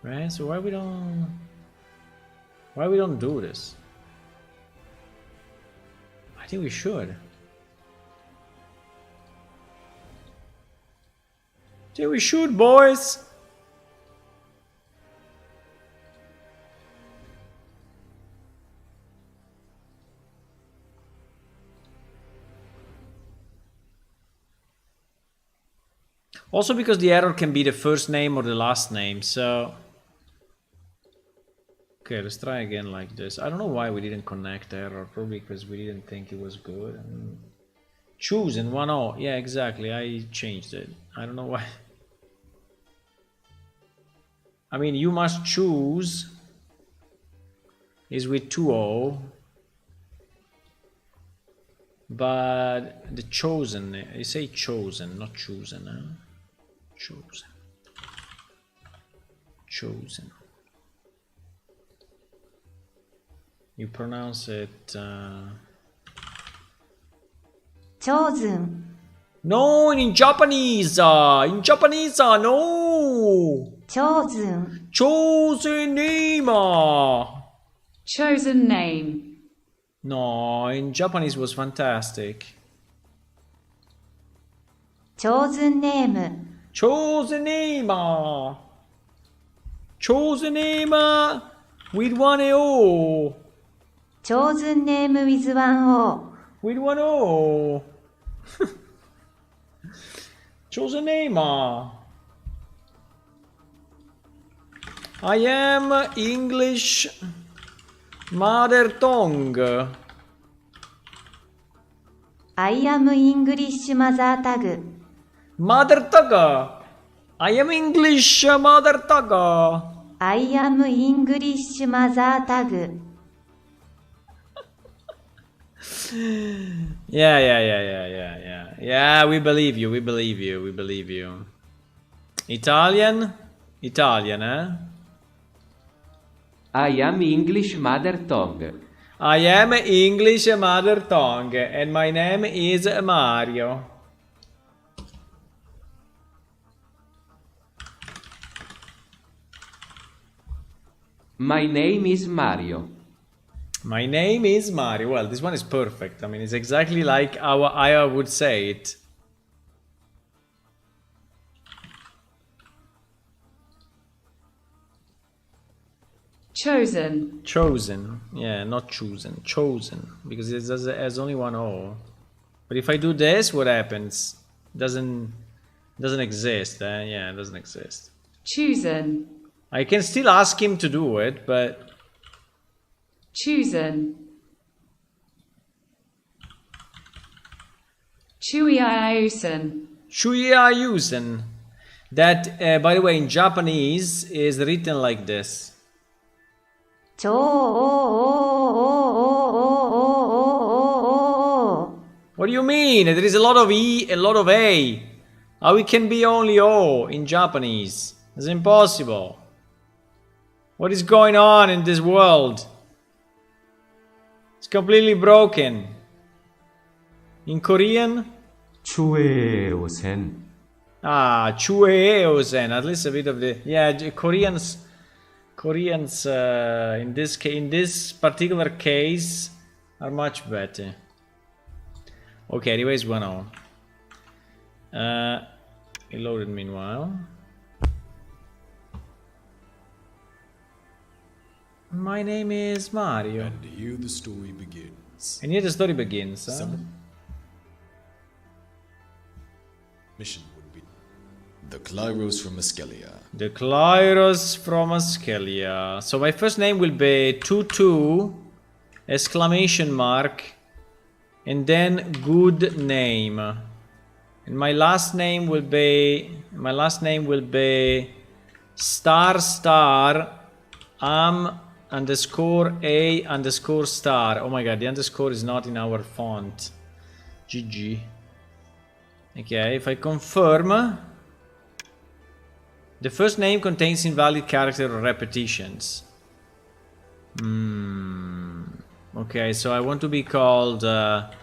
Right? So why we don't do this? I think we should. I think we should, boys. Also because the error can be the first name or the last name, so... Okay, let's try again like this. I don't know why we didn't connect error, probably because we didn't think it was good. Chosen 1-0, yeah, exactly, I changed it. I don't know why. I mean, you must choose is with 2-0. But the chosen, you say chosen, not chosen, huh? Chosen. You pronounce it chosen. No, in Japanese. No. Chosen. Chosen name. Chosen name. No, in Japanese was fantastic. Chosen name. Chosen name. Chosen name with 1-O. Chosen name with 1-O. With 1-O. Chosen name. I am English mother tongue. I am English mother tongue. Mother tongue. I am English mother tongue. I am English mother tongue. Yeah, we believe you, we believe you, we believe you. Italian? Italian, eh? I am English mother tongue. I am English mother tongue and my name is Mario. My name is Mario. My name is Mario. Well, this one is perfect. I mean, it's exactly like how I would say it. Chosen. Chosen. Yeah, not chosen. Chosen. Because it has only one O. But if I do this, what happens? Doesn't exist. Yeah, it doesn't exist. Chosen. I can still ask him to do it, but... Chosen. Chuyaosen. Chuyaosen. That, by the way, in Japanese is written like this. What do you mean? There is a lot of E, a lot of A. How it can be only O in Japanese? It's impossible. What is going on in this world? It's completely broken. In Korean? 추에오센. Ah, chueosen. At least a bit of the... Yeah, Koreans in this particular case are much better. Okay, anyways, 1-0. It loaded meanwhile. My name is Mario. And here the story begins. And here the story begins. Huh? Some mission would be the Klyros from Askelia. The Klyros from Askelia. So my first name will be 22 exclamation mark and then good name. And my last name will be star underscore a underscore star. Oh my god, the underscore is not in our font. GG. Okay, if I confirm, the first name contains invalid character or repetitions. Okay, so I want to be called okay.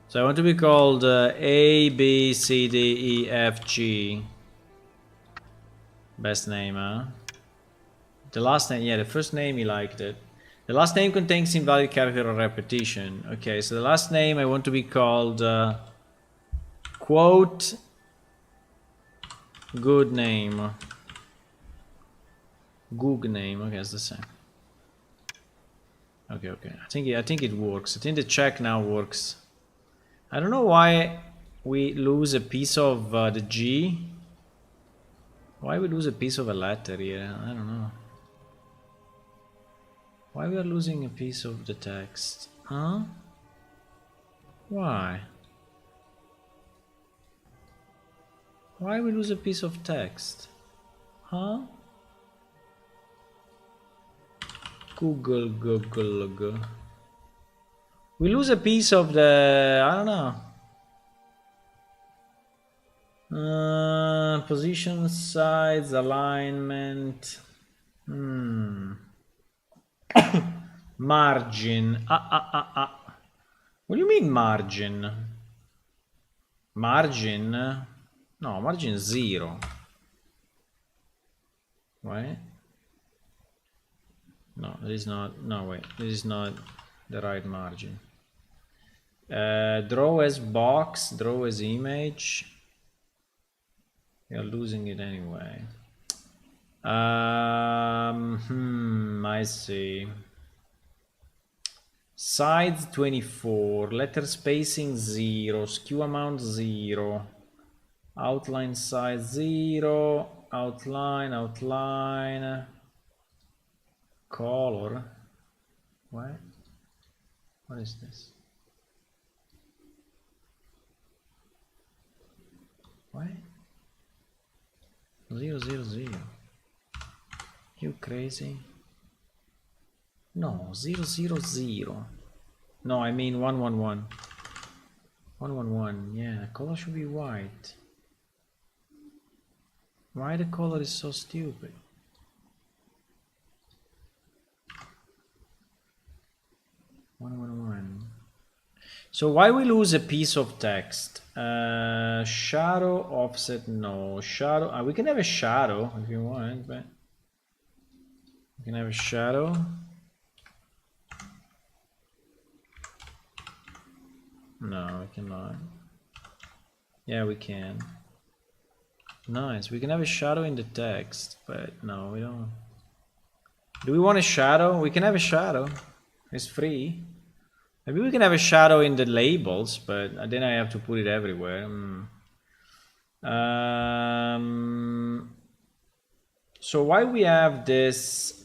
So I want to be called A, B, C, D, E, F, G. Best name, huh? The last name, yeah, the first name he liked it. The last name contains invalid character or repetition. Okay, so the last name I want to be called quote good name. Good name, okay, it's the same. Okay. I think it works. I think the check now works. I don't know why we lose a piece of the G. Why we lose a piece of a letter here? I don't know. Why we are losing a piece of the text? Huh? Why? Why we lose a piece of text? Huh? Google. We lose a piece of the... I don't know. Position, size, alignment. Margin. What do you mean margin? Margin? No, margin 0. Wait. No, it is not. No, wait. This is not the right margin. Draw as box, draw as image. We are losing it anyway. I see. Size 24, letter spacing 0, skew amount 0, outline size 0, outline, color. What is this? What? 0, 0, 0. You crazy? No, 0, 0, 0. No, I mean 1, 1, 1. 1, 1, 1. Yeah, the color should be white. Why the color is so stupid? 1, 1, 1. So why we lose a piece of text? Shadow offset, no. Shadow, we can have a shadow if you want, but we can have a shadow. No, we cannot. Yeah, we can. Nice, we can have a shadow in the text, but no, we don't. Do we want a shadow? We can have a shadow. It's free. Maybe we can have a shadow in the labels, but then I have to put it everywhere. So why we have this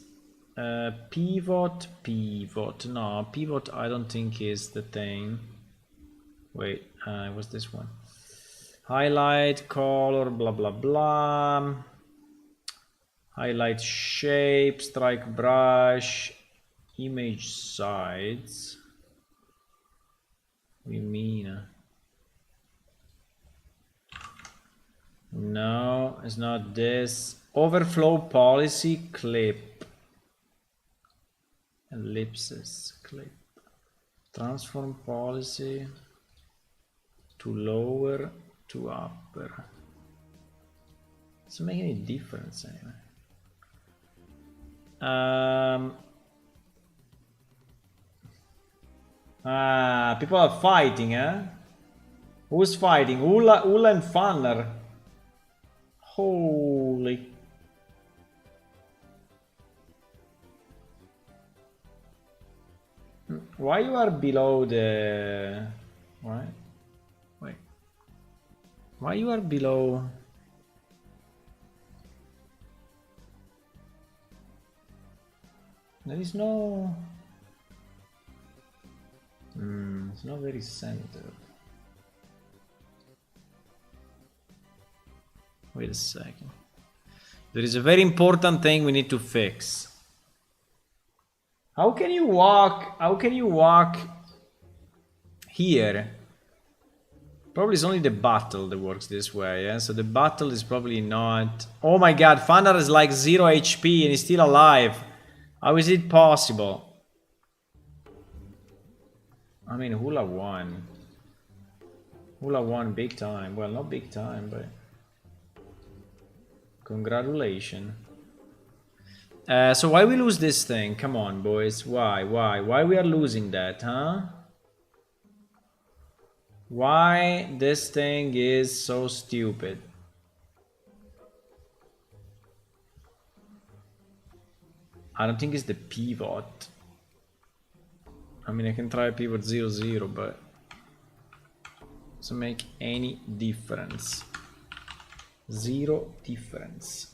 pivot? No, pivot I don't think is the thing. Wait, it was this one. Highlight, color, blah, blah, blah. Highlight shape, strike brush, image size. What do you mean? No, it's not this. Overflow policy, clip. Ellipsis, clip. Transform policy to lower to upper. Doesn't make any difference anyway. People are fighting, huh? Who's fighting? Ula and Fanner. Holy. Why you are below the... Why? Wait. Why you are below... There is no... it's not very centered. Wait a second. There is a very important thing we need to fix. How can you walk? How can you walk here? Probably it's only the battle that works this way, yeah? So the battle is probably not... Oh my god, Fannar is like 0 HP and he's still alive. How is it possible? I mean, Hula won. Hula won big time. Well, not big time, but... Congratulations. So why we lose this thing? Come on, boys. Why? Why we are losing that, huh? Why this thing is so stupid? I don't think it's the pivot. I mean, I can try pivot 0, 0, but doesn't make any difference. Zero difference.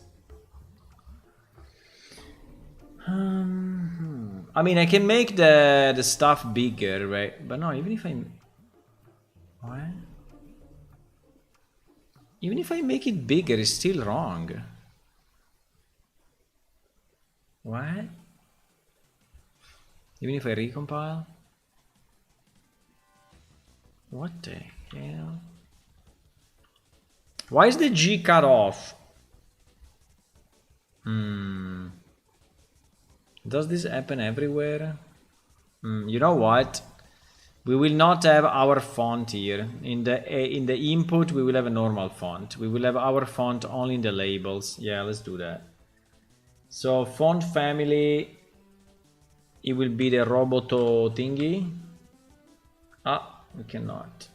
I mean, I can make the stuff bigger, right? But no, even if I... What? Even if I make it bigger, it's still wrong. What? Even if I recompile? What the hell? Why is the G cut off? Does this happen everywhere? You know what? We will not have our font here. In the input, we will have a normal font. We will have our font only in the labels. Yeah, let's do that. So font family, it will be the Roboto thingy. Ah, we cannot.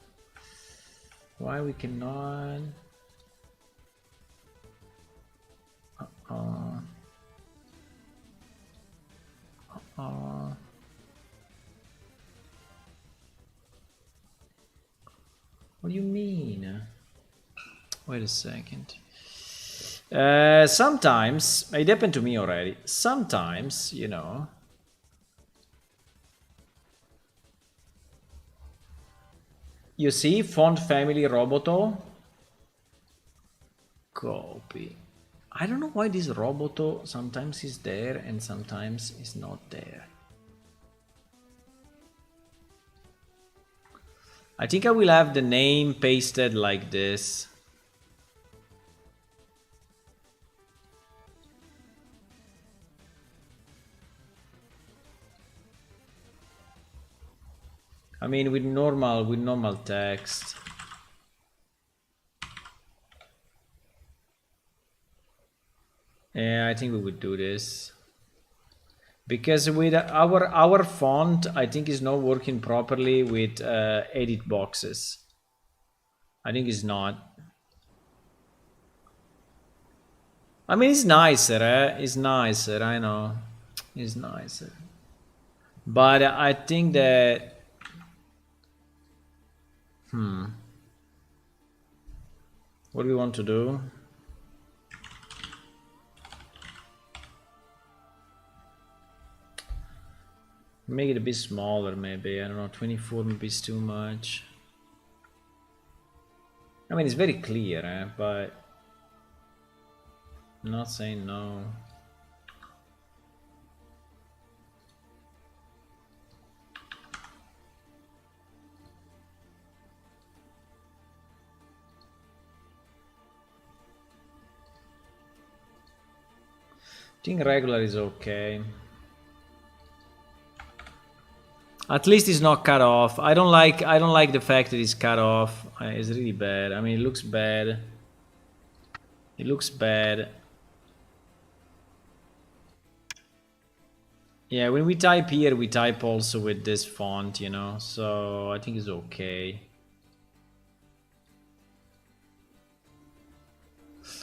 Why we cannot? What do you mean? Wait a second. Sometimes, it happened to me already. Sometimes, you know. You see, font family Roboto. Copy. I don't know why this Roboto sometimes is there and sometimes is not there. I think I will have the name pasted like this. I mean, with normal text. Yeah, I think we would do this. Because with our font, I think is not working properly with edit boxes. I think it's not. I mean, it's nicer, It's nicer, I know. It's nicer. But I think that... What do we want to do? Make it a bit smaller, maybe. I don't know, 24 maybe is too much. I mean, it's very clear, but... I'm not saying no. I think regular is okay. At least it's not cut off. I don't like the fact that it's cut off. It's really bad. I mean, it looks bad. It looks bad. Yeah, when we type here, we type also with this font, you know, so I think it's okay.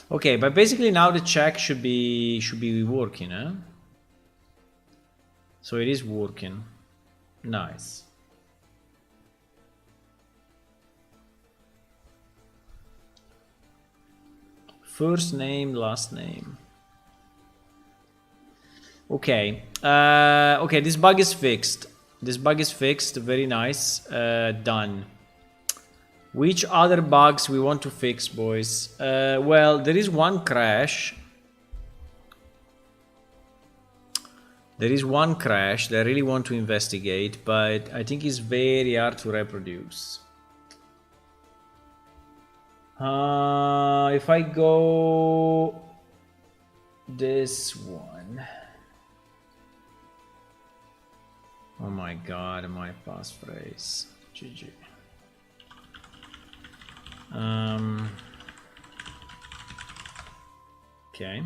Okay, but basically now the check should be working, eh? So it is working. Nice. First name, last name. Okay. Okay, this bug is fixed. This bug is fixed. Very nice. Done. Which other bugs we want to fix, boys? Well, there is one crash. There is one crash that I really want to investigate, but I think it's very hard to reproduce. If I go this one. Oh my god, my passphrase. GG. Okay.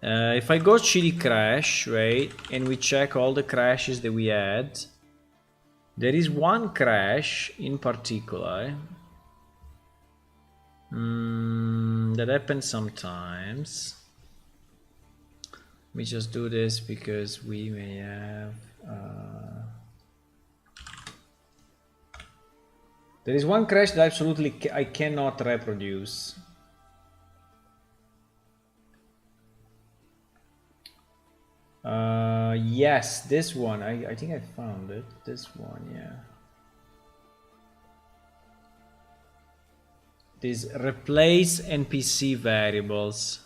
If I go chili crash, right, and we check all the crashes that we had, there is one crash in particular that happens sometimes. Let me just do this because we may have... there is one crash that absolutely I cannot reproduce. Yes, this one. I think I found it. This one, yeah. This replace NPC variables.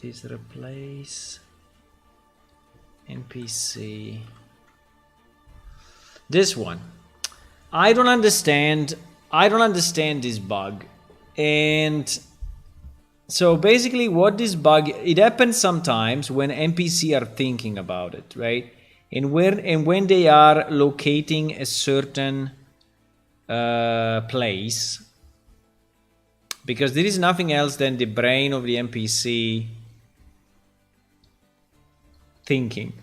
This replace NPC. This one. I don't understand this bug. And so basically what this bug, it happens sometimes when NPC are thinking about it, right? And when they are locating a certain place, because there is nothing else than the brain of the NPC thinking.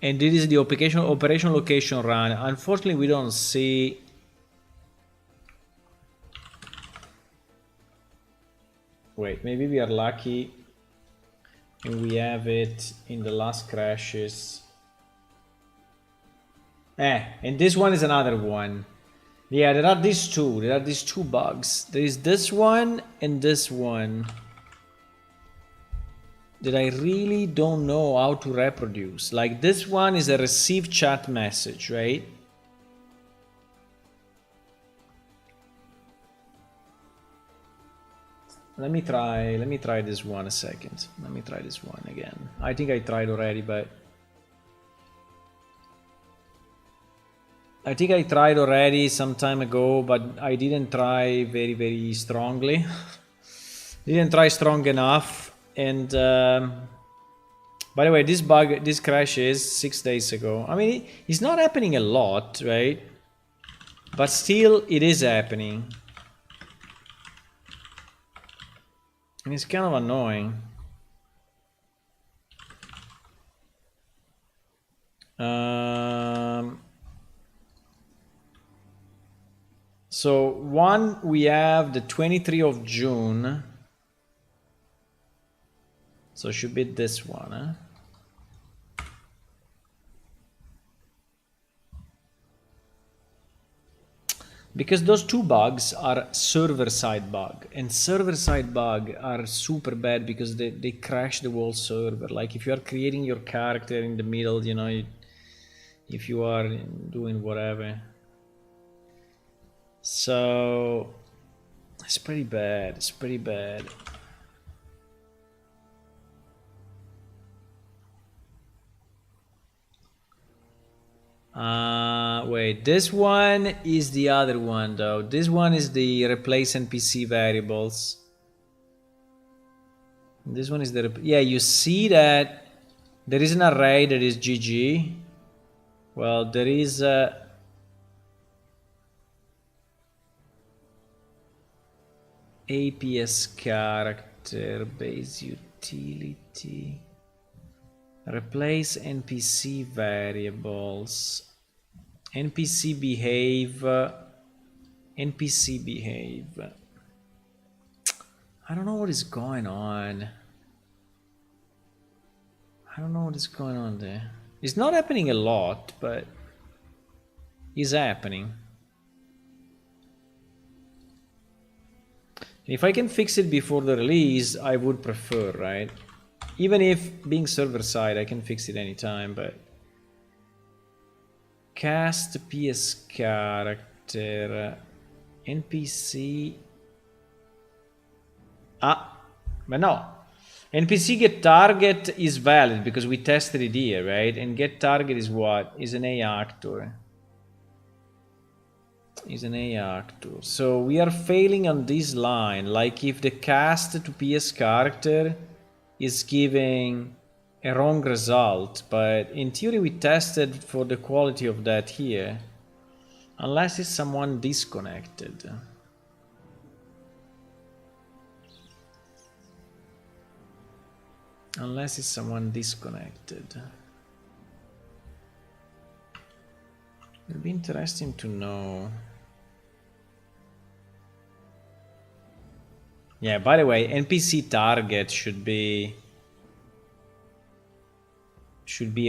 And this is the operation location run. Unfortunately, we don't see... Wait, maybe we are lucky and we have it in the last crashes. And this one is another one. Yeah, there are these two. There are these two bugs. There is this one and this one that I really don't know how to reproduce. Like this one is a receive chat message, right? Let me try this one a second. Let me try this one again. I think I tried already, but I think I tried already some time ago, but I didn't try very, very strongly. Didn't try strong enough. And by the way, this crash is 6 days ago. I mean, it's not happening a lot, right? But still, it is happening. And it's kind of annoying. So one, we have the 23rd of June. So it should be this one, huh? Because those two bugs are server-side bug, and server-side bug are super bad because they crash the whole server. Like if you are creating your character in the middle, you know, if you are doing whatever. So it's pretty bad. It's pretty bad. Wait, this one is the other one though. This one is the replace NPC variables. This one is the yeah, you see that there is an array that is GG. Well, there is a APS character base utility. Replace NPC variables. NPC behave. NPC behave. I don't know what is going on. I don't know what is going on there. It's not happening a lot, but it's happening. If I can fix it before the release, I would prefer, right? Even if being server side, I can fix it anytime, but cast PS character NPC. But no. NPC get target is valid because we tested it here, right? And get target is what? Is an A actor. Is an A actor. So we are failing on this line. Like if the cast to PS character is giving a wrong result, but in theory we tested for the quality of that here, unless it's someone disconnected. Unless it's someone disconnected. It'll be interesting to know. Yeah, by the way, NPC target should be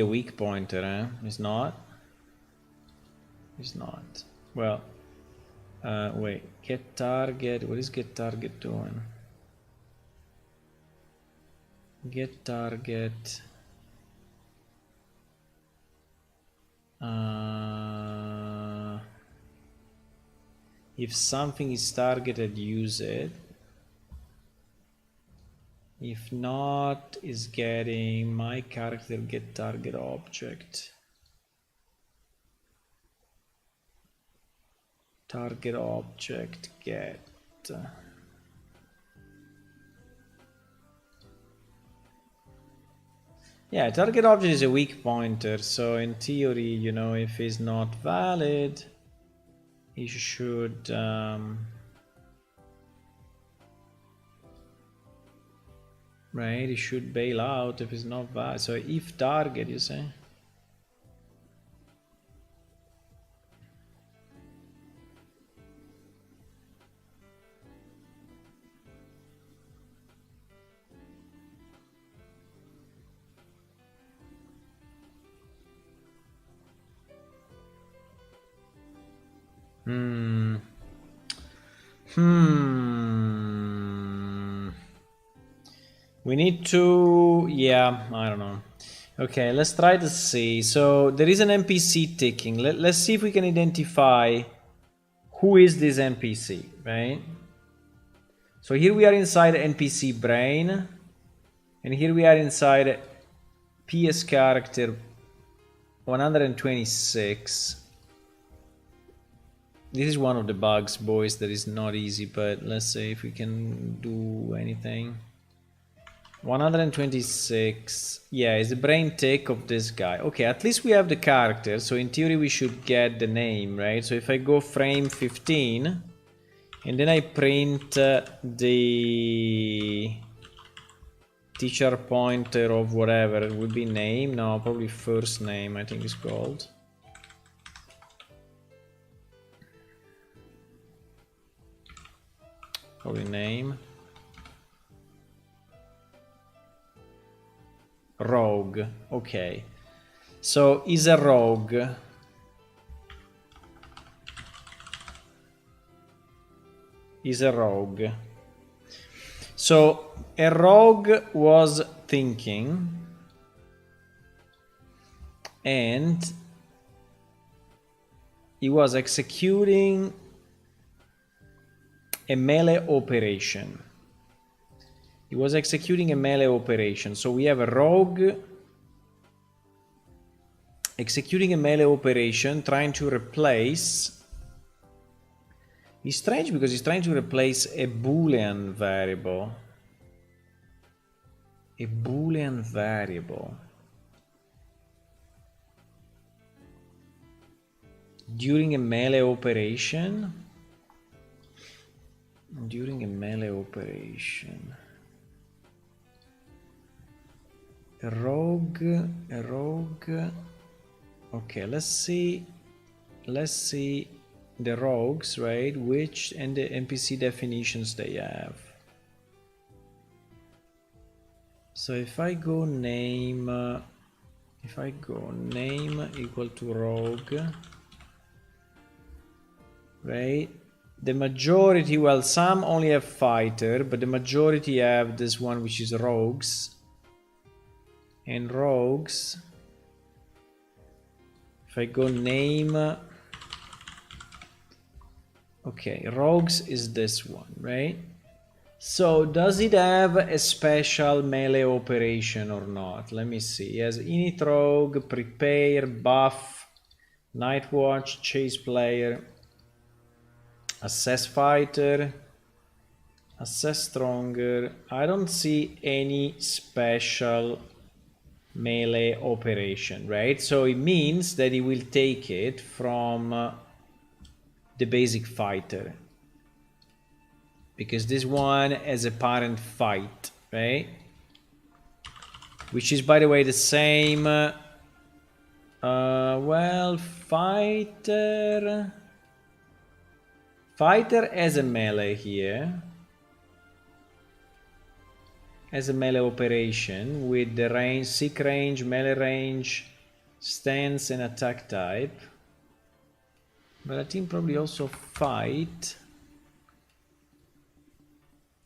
a weak pointer, eh? It's not? It's not. Well, wait, get target, what is get target doing? Get target. If something is targeted, use it. If not, is getting my character get target object. Target object get. Yeah, target object is a weak pointer, so in theory, you know, if it's not valid, it should right, it should bail out if it's not valid. So if target, you say? We need to, yeah, I don't know. Okay, let's try to see. So there is an NPC ticking. Let's see if we can identify who is this NPC, right? So here we are inside NPC brain, and here we are inside PS character 126. This is one of the bugs, boys, that is not easy, but let's see if we can do anything. 126. Yeah, it's the brain tick of this guy. Okay, at least we have the character, so in theory we should get the name, right? So if I go frame 15, and then I print the teacher pointer of whatever, it would be name. No, probably first name, I think it's called. Probably name. Rogue. Okay. So is a rogue. Is a rogue. So a rogue was thinking, and he was executing a melee operation. He was executing a melee operation. So we have a rogue executing a melee operation, trying to replace. It's strange because he's trying to replace a Boolean variable. A Boolean variable. During a melee operation. During a melee operation. A rogue. Okay, let's see the rogues, right? Which and the NPC definitions they have. So if I go name equal to rogue, right? The majority, well, some only have fighter, but the majority have this one, which is rogues. And rogues, if I go name, okay, rogues is this one, right? So does it have a special melee operation or not? Let me see. It has init rogue, prepare, buff, night watch, chase player, assess fighter, assess stronger. I don't see any special melee operation, right? So it means that it will take it from the basic fighter, because this one has a parent fight, right? Which is, by the way, the same well, fighter has a melee here, as a melee operation with the range, seek range, melee range, stance, and attack type. But I think probably also fight.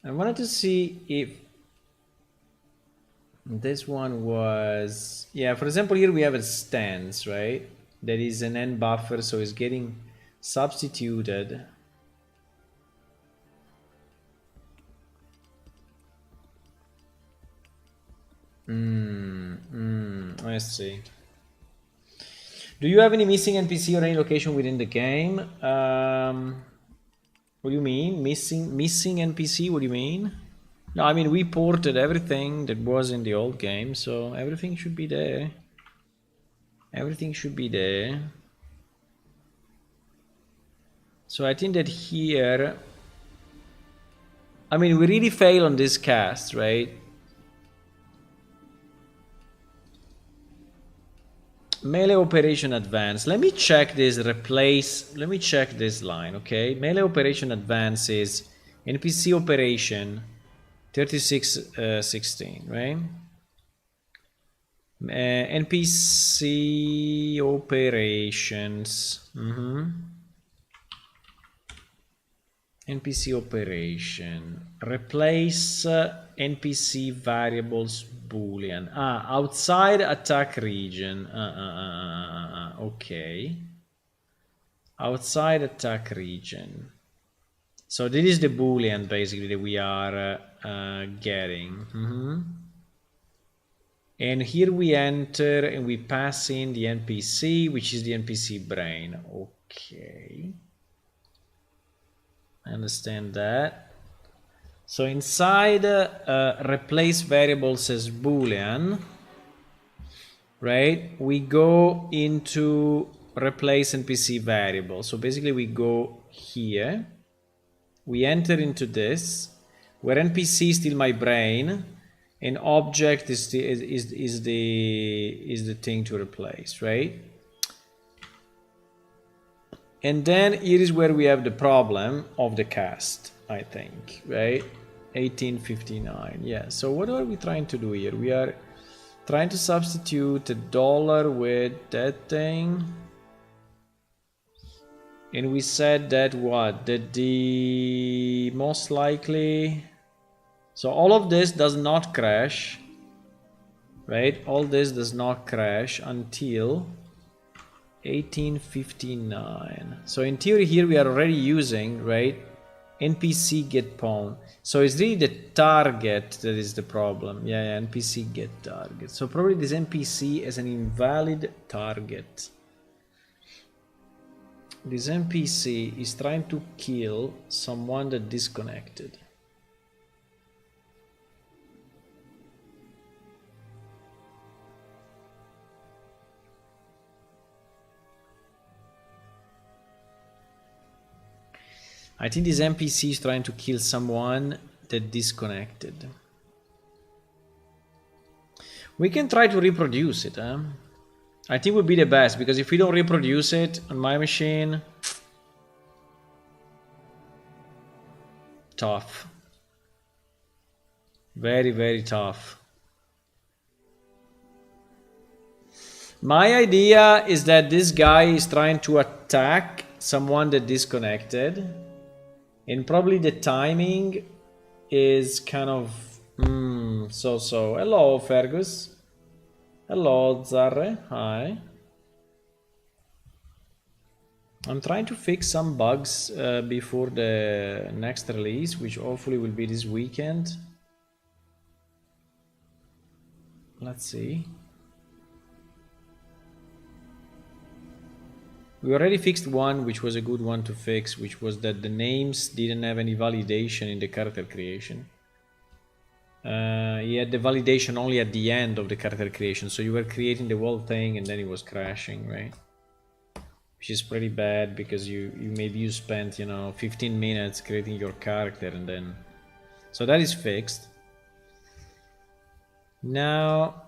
I wanted to see if this one was, yeah, for example, here we have a stance, right? That is an end buffer, so it's getting substituted. Let's see. Do you have any missing NPC or any location within the game? What do you mean? Missing NPC? What do you mean? No, I mean, we ported everything that was in the old game, so everything should be there. Everything should be there. So I think that here, I mean, we really fail on this cast, right? Melee operation advance. Let me check this replace. Let me check this line, okay? Melee operation advance is NPC operation 3616, right? NPC operations. NPC operation. Replace NPC variables boolean. Outside attack region. Okay. Outside attack region. So this is the boolean basically that we are getting. And here we enter and we pass in the NPC, which is the NPC brain. Okay. I understand that. So inside replace variables as boolean, right? We go into replace NPC variable. So basically we go here, we enter into this, where NPC is still my brain, and object is the thing to replace, right? And then here is where we have the problem of the cast, I think, right? 1859, yeah. So what are we trying to do here? We are trying to substitute a dollar with that thing. And we said that what? That the most likely... So all of this does not crash, right? All this does not crash until 1859. So in theory here we are already using, right, NPC get pawn. So it's really the target that is the problem. Yeah, NPC get target. So probably this NPC is an invalid target. This NPC is trying to kill someone that disconnected. I think this NPC is trying to kill someone that disconnected. We can try to reproduce it, huh? I think would be the best, because if we don't reproduce it on my machine, tough. Very, very tough. My idea is that this guy is trying to attack someone that disconnected. And probably the timing is kind of so. Hello, Fergus. Hello, Zarre. Hi. I'm trying to fix some bugs before the next release, which hopefully will be this weekend. Let's see. We already fixed one, which was a good one to fix, which was that the names didn't have any validation in the character creation. He had the validation only at the end of the character creation, so you were creating the whole thing and then it was crashing, right? Which is pretty bad, because you maybe you spent, you know, 15 minutes creating your character and then... So that is fixed. Now...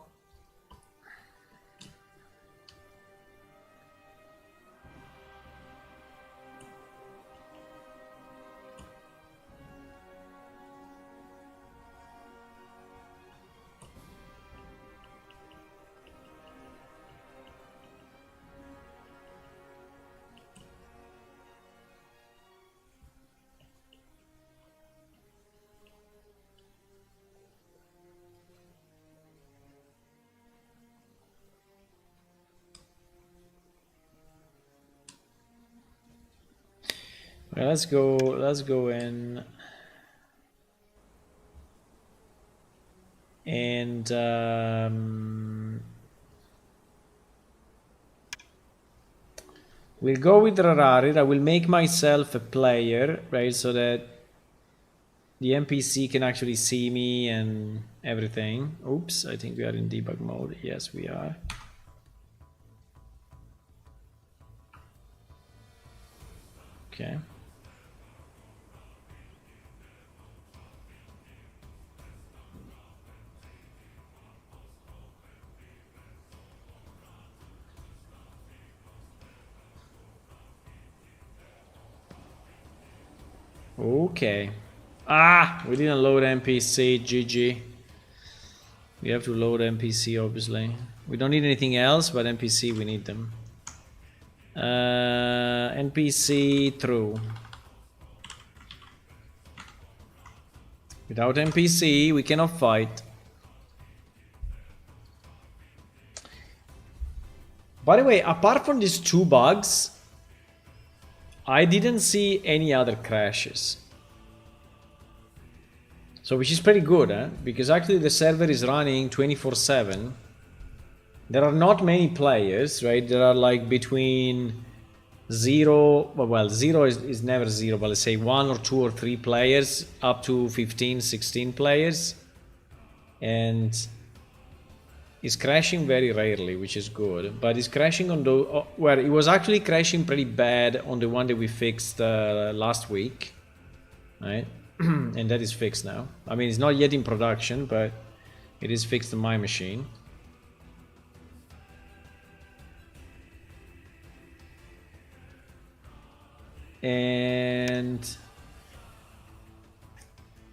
Let's go in and we'll go with Rararit. I will make myself a player, right, so that the NPC can actually see me and everything. Oops, I think we are in debug mode. Yes, we are. Okay. Okay. We didn't load NPC. GG. We have to load NPC, obviously. We don't need anything else, but NPC, we need them. NPC true. Without NPC, we cannot fight. By the way, apart from these 2 bugs, I didn't see any other crashes. So which is pretty good, because actually the server is running 24/7. There are not many players, right? There are like between 0, well 0 is never 0, but let's say 1 or 2 or 3 players up to 15, 16 players. And it's crashing very rarely, which is good. But it's crashing on the... well, it was actually crashing pretty bad on the one that we fixed last week. Right? And that is fixed now. I mean, it's not yet in production, but it is fixed on my machine. And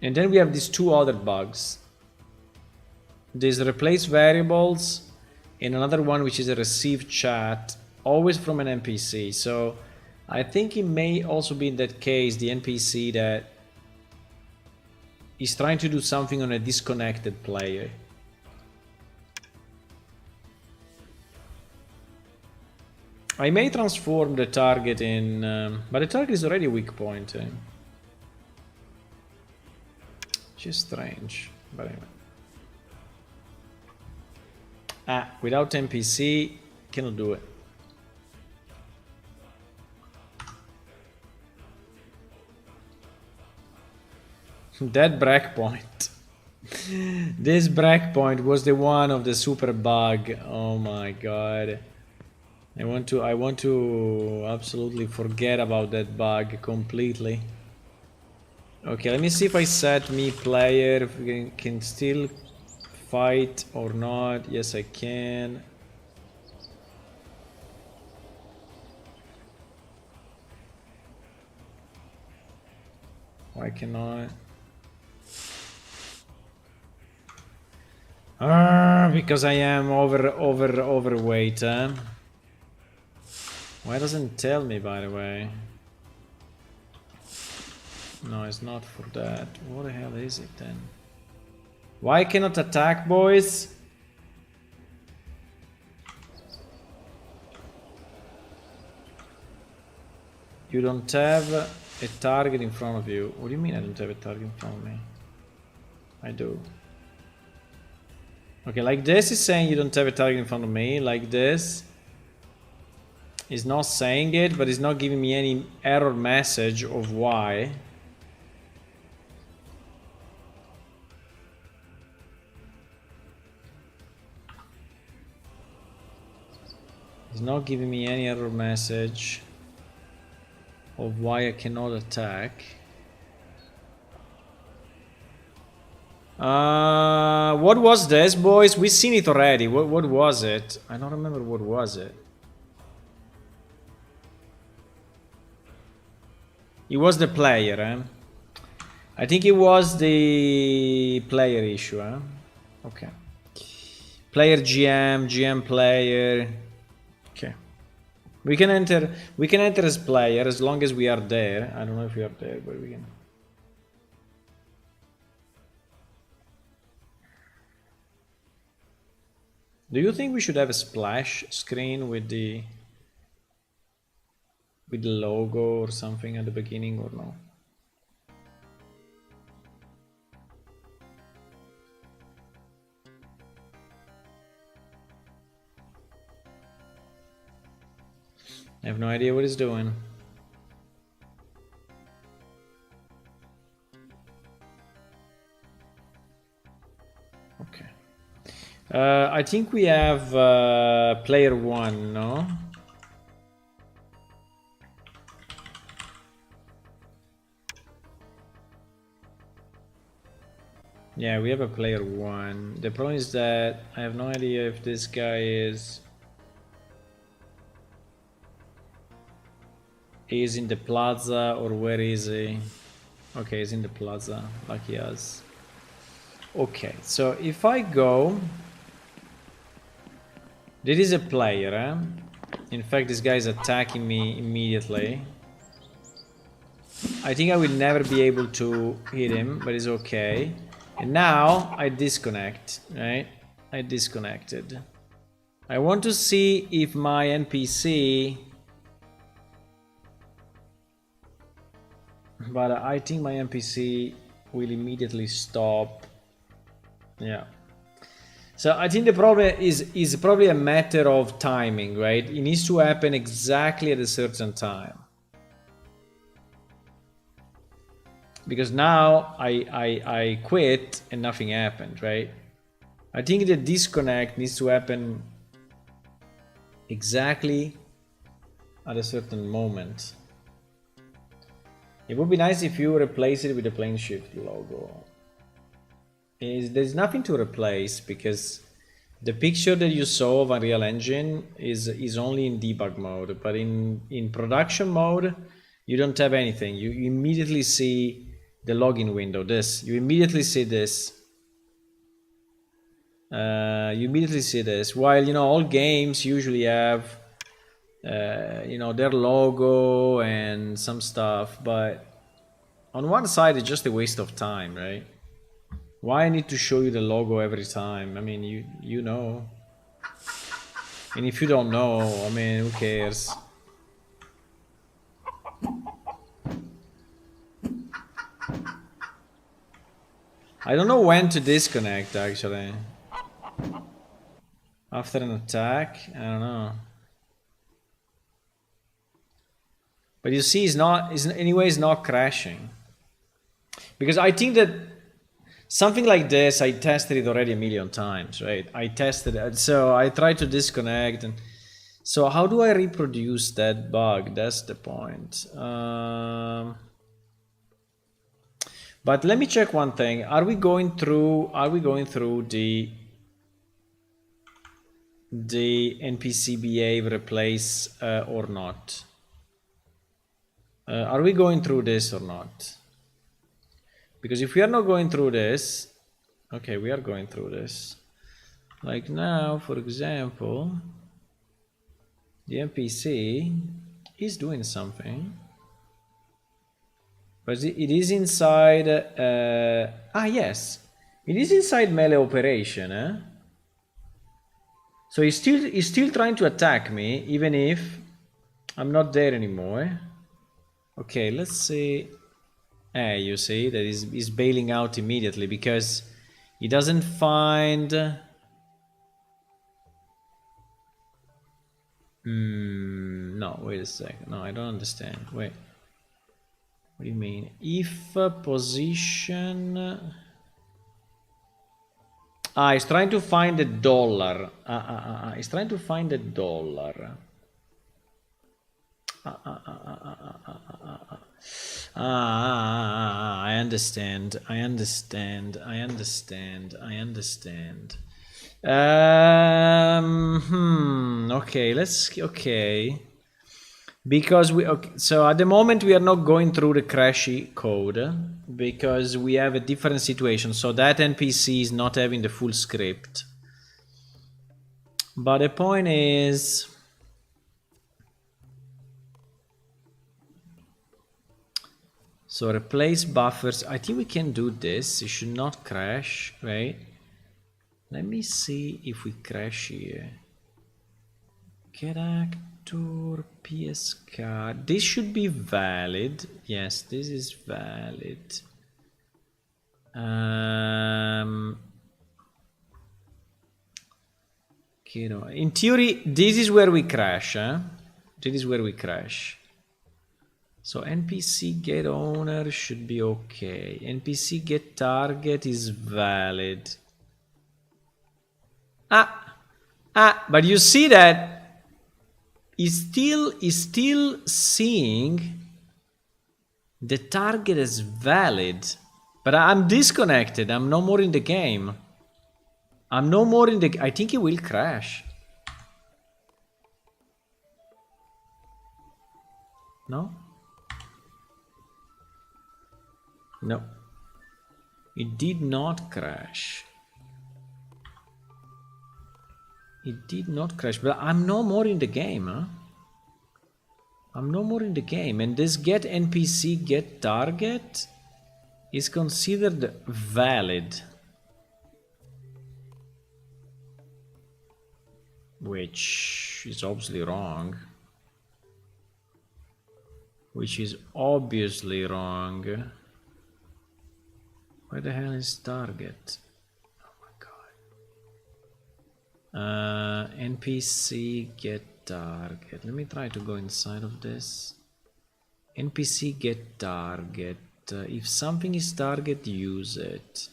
then we have these 2 other bugs. There's replace variables and another one which is a receive chat, always from an NPC. So I think it may also be in that case the NPC that is trying to do something on a disconnected player. I may transform the target in... but the target is already a weak point. Which is strange. But anyway. Without NPC, cannot do it. That breakpoint. This breakpoint was the one of the super bug. Oh my god. I want to absolutely forget about that bug completely. Okay, let me see if I set me player, if we can still fight or not. Yes, I can. Why cannot? Because I am overweight, huh? Why doesn't it tell me, by the way? No, it's not for that. What the hell is it then? Why I cannot attack, boys? You don't have a target in front of you. What do you mean I don't have a target in front of me? I do. Okay, like this is saying you don't have a target in front of me. Like this is not saying it, but it's not giving me any error message of why. It's not giving me any error message of why I cannot attack. What was this, boys? We've seen it already. What was it? I don't remember what was it. It was the player, eh? I think it was the player issue, eh? Okay. Player GM player. Okay. We can enter as player as long as we are there. I don't know if we are there, but we can. Do you think we should have a splash screen with the logo or something at the beginning or no? I have no idea what it's doing. Okay. I think we have player 1, no? Yeah, we have a player 1. The problem is that I have no idea if this guy is in the plaza or where is he? Okay, he's in the plaza, lucky us. Okay, so if I go, there is a player, eh? In fact, this guy is attacking me immediately. I think I will never be able to hit him, but it's okay. And now I disconnect, right? I disconnected. I want to see if my NPC... But I think my NPC will immediately stop. Yeah. So I think the problem is probably a matter of timing, right? It needs to happen exactly at a certain time. Because now I quit and nothing happened, right? I think the disconnect needs to happen exactly at a certain moment. It would be nice if you replace it with the plane shift logo. There's nothing to replace because the picture that you saw of Unreal Engine is only in debug mode, but in production mode you don't have anything. You immediately see the login window. You immediately see this. You immediately see this. While, you know, all games usually have you know, their logo and some stuff, but on one side it's just a waste of time, right? Why I need to show you the logo every time? I mean, you know. And if you don't know, I mean, who cares? I don't know when to disconnect, actually. After an attack? I don't know. But you see, it's not crashing. Because I think that something like this, I tested it already a million times, right? I tested it, so I tried to disconnect, and so how do I reproduce that bug? That's the point. But let me check one thing. Are we going through the NPC behave replace or not? Are we going through this or not? Because if we are not going through this, okay, we are going through this. Like now, for example, the NPC is doing something, but it is inside. Yes, it is inside melee operation. So he's still trying to attack me, even if I'm not there anymore. Okay, let's see. You see that he's bailing out immediately because he doesn't find... no, wait a second. No, I don't understand. Wait. What do you mean? If position... he's trying to find a dollar. He's trying to find a dollar. I understand. Okay. Because so at the moment we are not going through the crashy code because we have a different situation. So that NPC is not having the full script. But the point is... So replace buffers. I think we can do this. It should not crash, right? Let me see if we crash here. Character PS card. This should be valid. Yes, this is valid. In theory, this is where we crash. This is where we crash. So NPC get owner should be okay. NPC get target is valid. But you see that he's still seeing the target as valid. But I'm disconnected. I'm no more in the game. I think it will crash. No? No, it did not crash. It did not crash, but I'm no more in the game, huh? I'm no more in the game, and this get NPC get target is considered valid, which is obviously wrong. Which is obviously wrong. Where the hell is target? Oh my god. NPC get target. Let me try to go inside of this. NPC get target. If something is target, use it.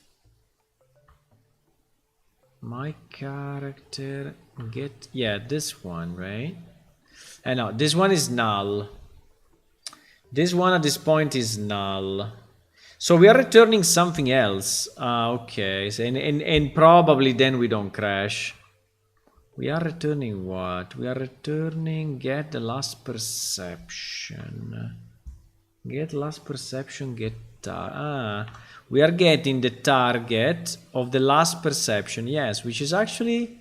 My character get... yeah, this one, right? No, this one is null. This one at this point is null. So we are returning something else. Okay, so, and probably then we don't crash. We are returning what? We are returning get the last perception. Get last perception, get we are getting the target of the last perception, yes, which is actually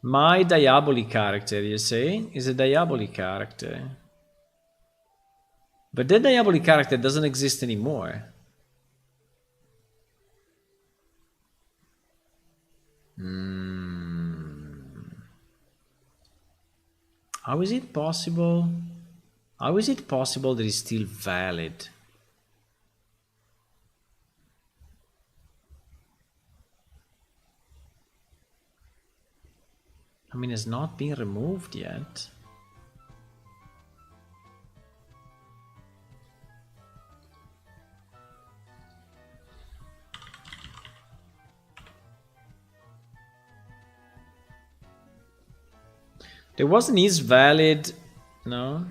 my Diabolic character, you see? Is a Diabolic character. But that Diabolic character doesn't exist anymore. How is it possible? How is it possible that it's still valid? I mean, it's not been removed yet. There wasn't is valid, no?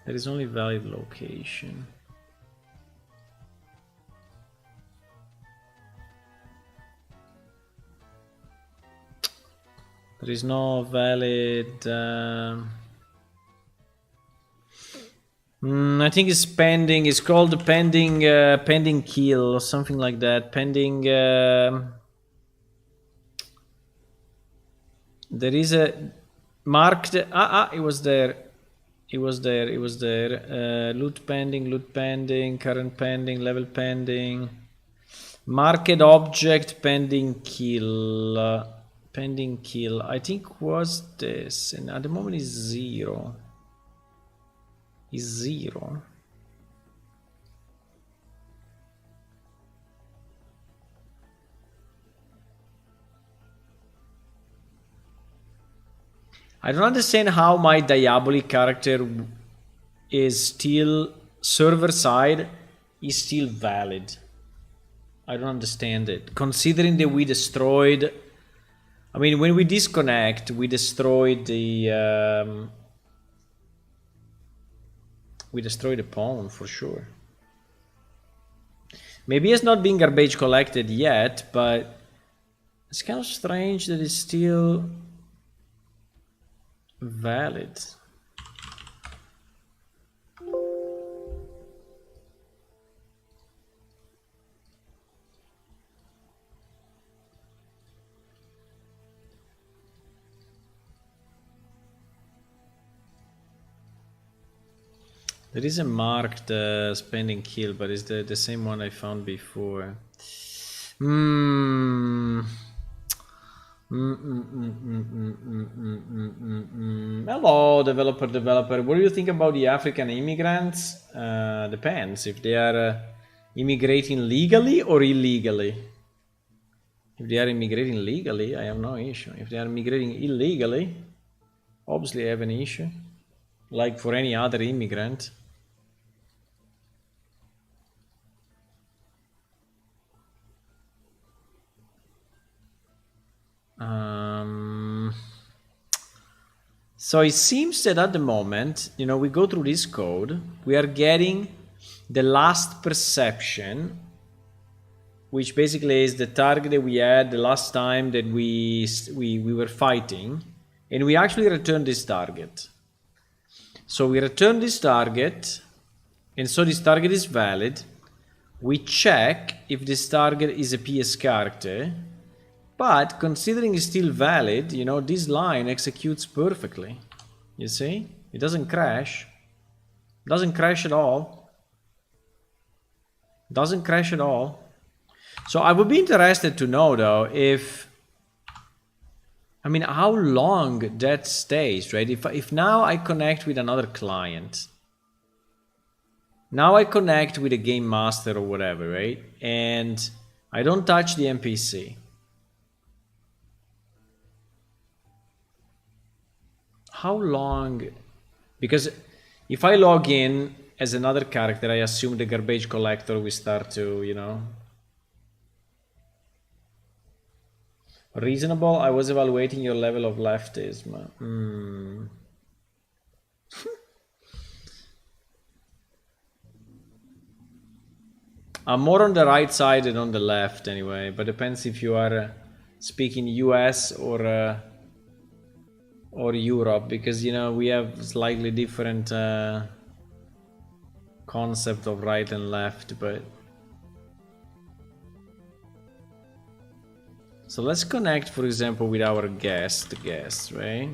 There is only valid location. There is no valid... I think it's pending. It's called pending, pending kill or something like that. Pending. There is a marked. It was there. It was there. It was there. Loot pending, current pending, level pending, marked object pending kill, pending kill. I think was this, and at the moment is 0. Is 0. I don't understand how my Diabolic character is still server side is still valid. I don't understand it. Considering that we destroyed, I mean, when we disconnect, we destroyed the pawn for sure. Maybe it's not being garbage collected yet, but it's kind of strange that it's still valid. There is a marked spending kill, but it's the same one I found before. Hello, developer. What do you think about the African immigrants? Depends if they are immigrating legally or illegally. If they are immigrating legally, I have no issue. If they are immigrating illegally, obviously I have an issue. Like for any other immigrant. So it seems that at the moment, you know, we go through this code, we are getting the last perception, which basically is the target that we had the last time that we were fighting, and we actually returned this target. So we return this target, and so this target is valid. We check if this target is a PS character, But considering it's still valid, you know, this line executes perfectly. You see? It doesn't crash. Doesn't crash at all. Doesn't crash at all. So I would be interested to know though if, I mean, how long that stays, right? If now I connect with another client, now I connect with a game master or whatever, right? And I don't touch the NPC. How long? Because if I log in as another character, I assume the garbage collector will start to, you know. Reasonable? I was evaluating your level of leftism. I'm more on the right side than on the left anyway, but depends if you are speaking US or Europe, because you know we have slightly different concept of right and left. But so let's connect, for example, with our guest, right?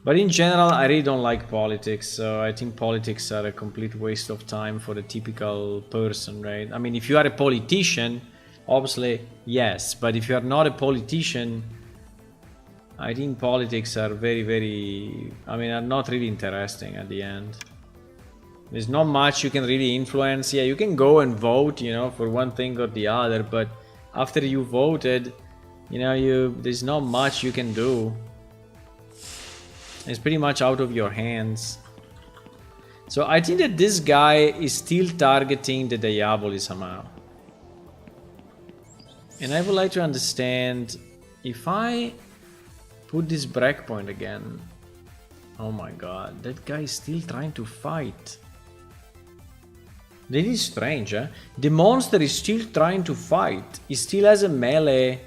But in general, I really don't like politics, so I think politics are a complete waste of time for the typical person, right? I mean, if you are a politician, obviously, yes, but if you are not a politician, I think politics are are not really interesting at the end. There's not much you can really influence. Yeah, you can go and vote, you know, for one thing or the other, but after you voted, you know, there's not much you can do. It's pretty much out of your hands. So I think that this guy is still targeting the Diaboli somehow. And I would like to understand if I put this breakpoint again. Oh my god, that guy is still trying to fight. That is strange, huh? The monster is still trying to fight. He still has a melee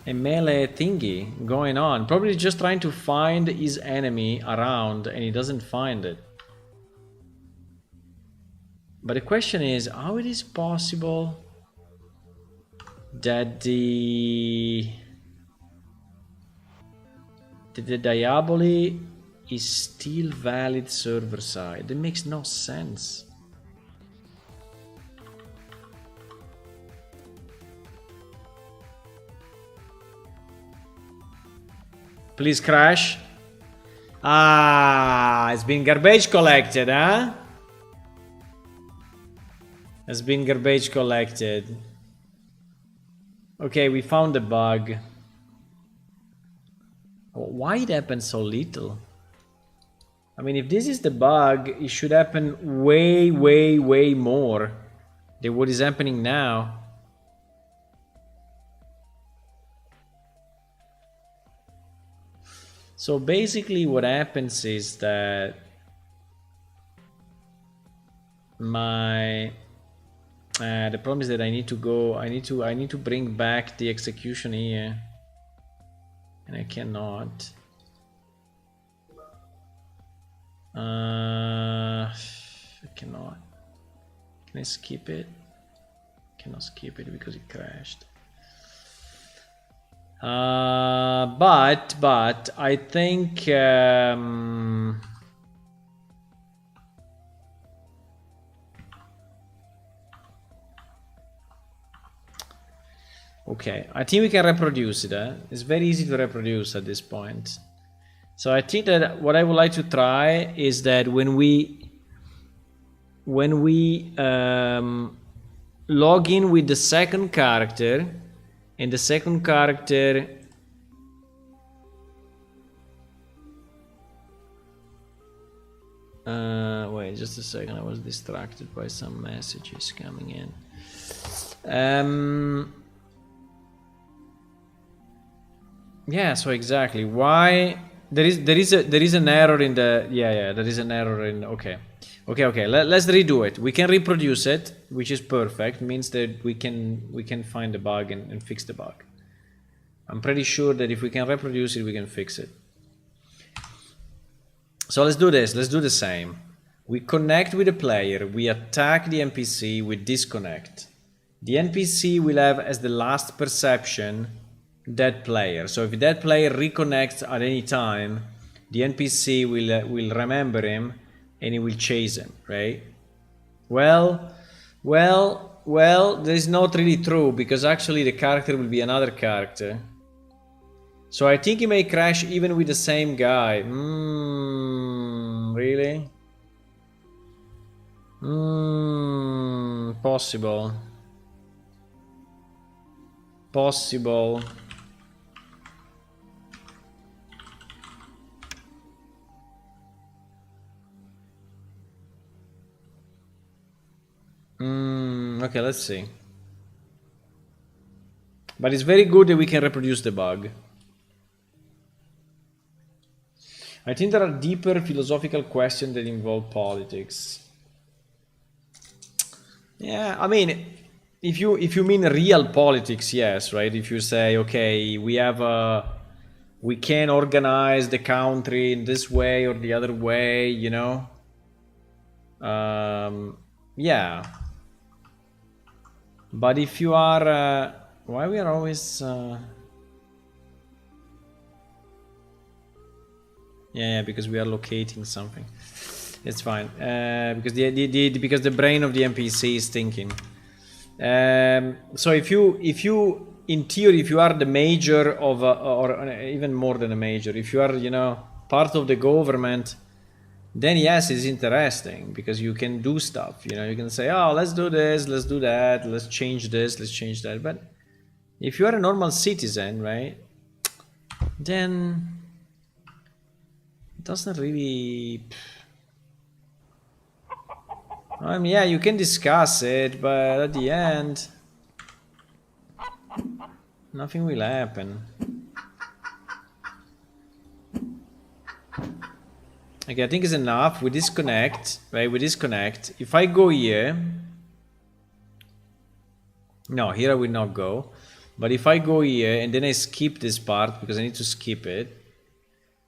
thingy going on. Probably just trying to find his enemy around and he doesn't find it. But the question is, how it is possible that the Diaboli is still valid server side? That makes no sense. Please crash. Ah, it's been garbage collected, huh? It's been garbage collected. Okay, we found the bug. Why it happened so little? I mean, if this is the bug, it should happen way more than what is happening now. So basically what happens is that the problem is that I need to bring back the execution here, and I cannot. I cannot. Can I skip it? Cannot skip it because it crashed. But I think okay, I think we can reproduce it. It's very easy to reproduce at this point. So I think that what I would like to try is that when we log in with the second character, and the second character wait just a second, I was distracted by some messages coming in. Yeah, so exactly why there is an error in the there is an error in okay. Let's redo it. We can reproduce it, which is perfect. Means that we can find the bug and fix the bug. I'm pretty sure that if we can reproduce it, we can fix it. So let's do this. Let's do the same. We connect with the player. We attack the NPC. We disconnect. the NPC will have as the last perception that player. So if that player reconnects at any time, the NPC will remember him and he will chase him, right? Well, that is not really true, because actually the character will be another character. So I think he may crash even with the same guy. Really? Possible. Possible. Okay, let's see. But it's very good that we can reproduce the bug. I think there are deeper philosophical questions that involve politics. Yeah, I mean, if you mean real politics, yes, right? If you say, okay, we can organize the country in this way or the other way, you know? Yeah. But if you are, why we are always, yeah, because we are locating something. It's fine, because because the brain of the NPC is thinking. So if you in theory, if you are the major of or even more than a major, if you are, you know, part of the government, then yes, it's interesting, because you can do stuff, you know, you can say, oh, let's do this, let's do that, let's change this, let's change that. But if you are a normal citizen, right, then it doesn't really, I mean, yeah, you can discuss it, but at the end nothing will happen. Okay, I think it's enough. We disconnect, right? We disconnect. If I go here, no, here I will not go. But if I go here and then I skip this part because I need to skip it,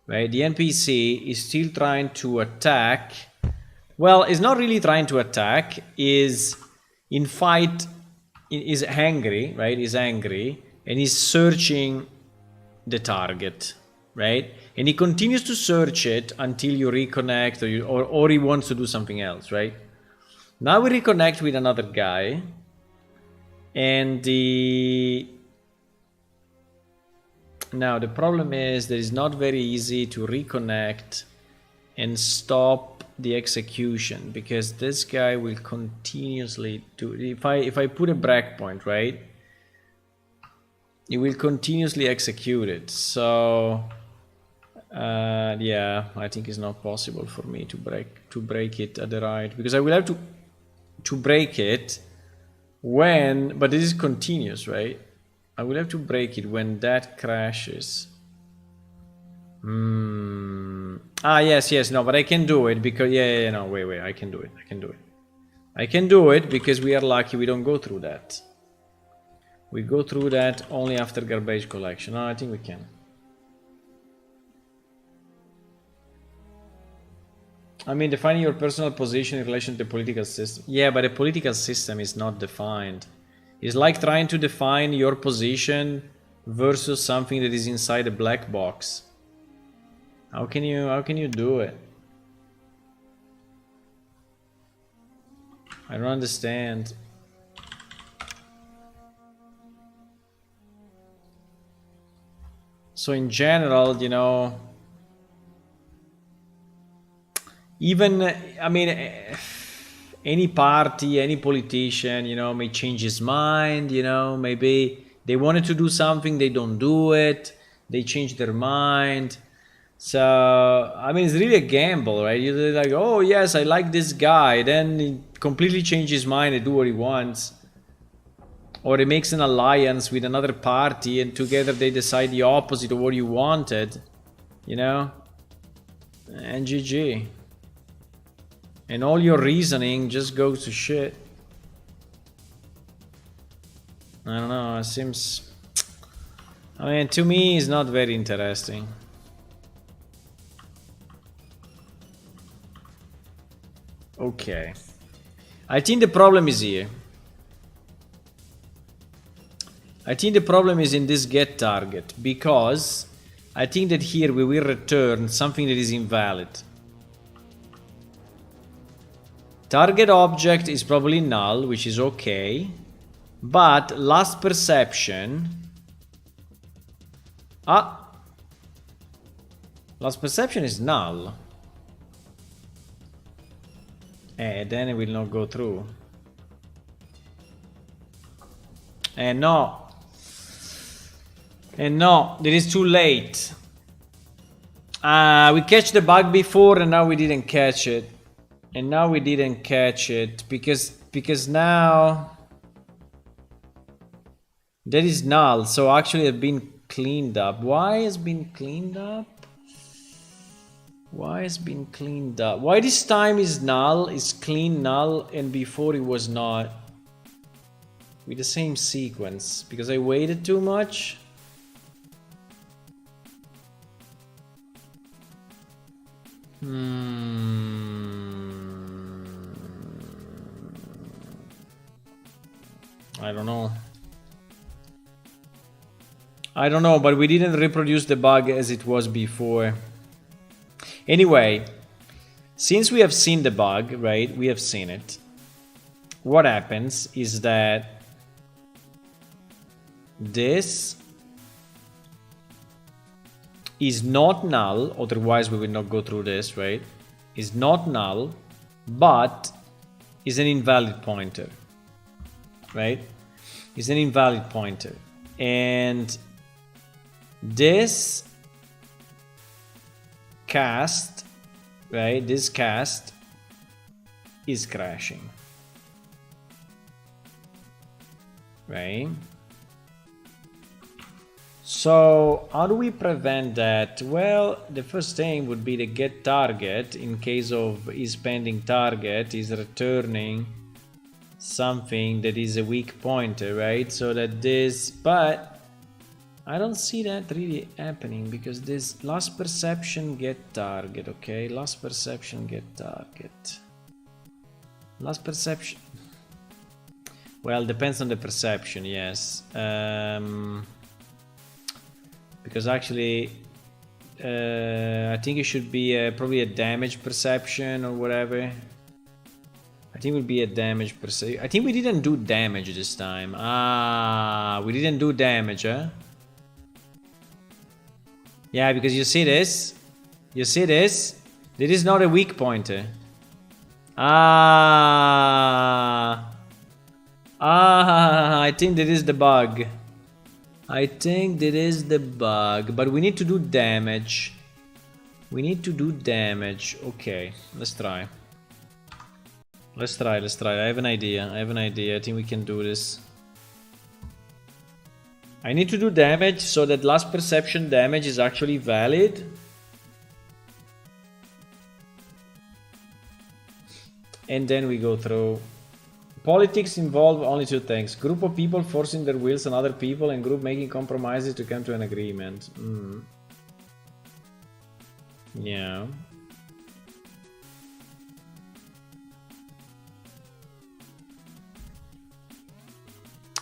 right? The NPC is still trying to attack. Well, it's not really trying to attack. Is in fight. Is angry, right? Is angry and is searching the target. Right? And he continues to search it until you reconnect, or he wants to do something else, right? Now we reconnect with another guy, and now the problem is that it's not very easy to reconnect and stop the execution, because this guy will continuously do. If I put a breakpoint, right, he will continuously execute it. So yeah, I think it's not possible for me to break it at the right, because I will have to break it when, but this is continuous, right? I will have to break it when that crashes. Yes, no, but I can do it because no, wait, I can do it. I can do it because we are lucky we don't go through that. We go through that only after garbage collection. No, I think we can. I mean, defining your personal position in relation to the political system. Yeah, but the political system is not defined. It's like trying to define your position versus something that is inside a black box. How can you do it? I don't understand. So in general, you know, even, I mean, any party, any politician, you know, may change his mind, you know, maybe they wanted to do something, they don't do it, they change their mind. So, I mean, it's really a gamble, right? You're like, oh, yes, I like this guy, then he completely changes his mind and do what he wants. Or he makes an alliance with another party and together they decide the opposite of what you wanted, you know? And GG. And all your reasoning just goes to shit. I don't know, it seems... I mean, to me, it's not very interesting. Okay. I think the problem is here. I think the problem is in this get target, because I think that here we will return something that is invalid. Target object is probably null, which is okay. But last perception... Last perception is null. Then it will not go through. No. No, it is too late. We catch the bug before and now we didn't catch it. And now we didn't catch it because now that is null. So actually it's been cleaned up. Why has been cleaned up? Why has been cleaned up? Why this time is null, is clean null, and before it was not? With the same sequence. Because I waited too much? I don't know. I don't know, but we didn't reproduce the bug as it was before. Anyway, since we have seen the bug, right? We have seen it. What happens is that this is not null, otherwise we will not go through this, right? Is not null, but is an invalid pointer, right? Is an invalid pointer. And this cast, right? This cast is crashing, right? So how do we prevent that? Well, the first thing would be to get target. In case of is pending target, is returning something that is a weak pointer, right? So that this, but I don't see that really happening because this last perception get target, okay? Last perception get target. Last perception. Well, depends on the perception, yes. Because actually, I think it should be probably a damage perception or whatever. I think it would be a damage perception. I think we didn't do damage this time. Ah, we didn't do damage, huh? Yeah, because you see this? You see this? This is not a weak pointer. I think that is the bug. I think that is the bug, but we need to do damage. We need to do damage. Okay, let's try. Let's try. I have an idea. I think we can do this. I need to do damage so that last perception damage is actually valid. And then we go through. Politics involve only two things. Group of people forcing their wills on other people and group making compromises to come to an agreement. Yeah.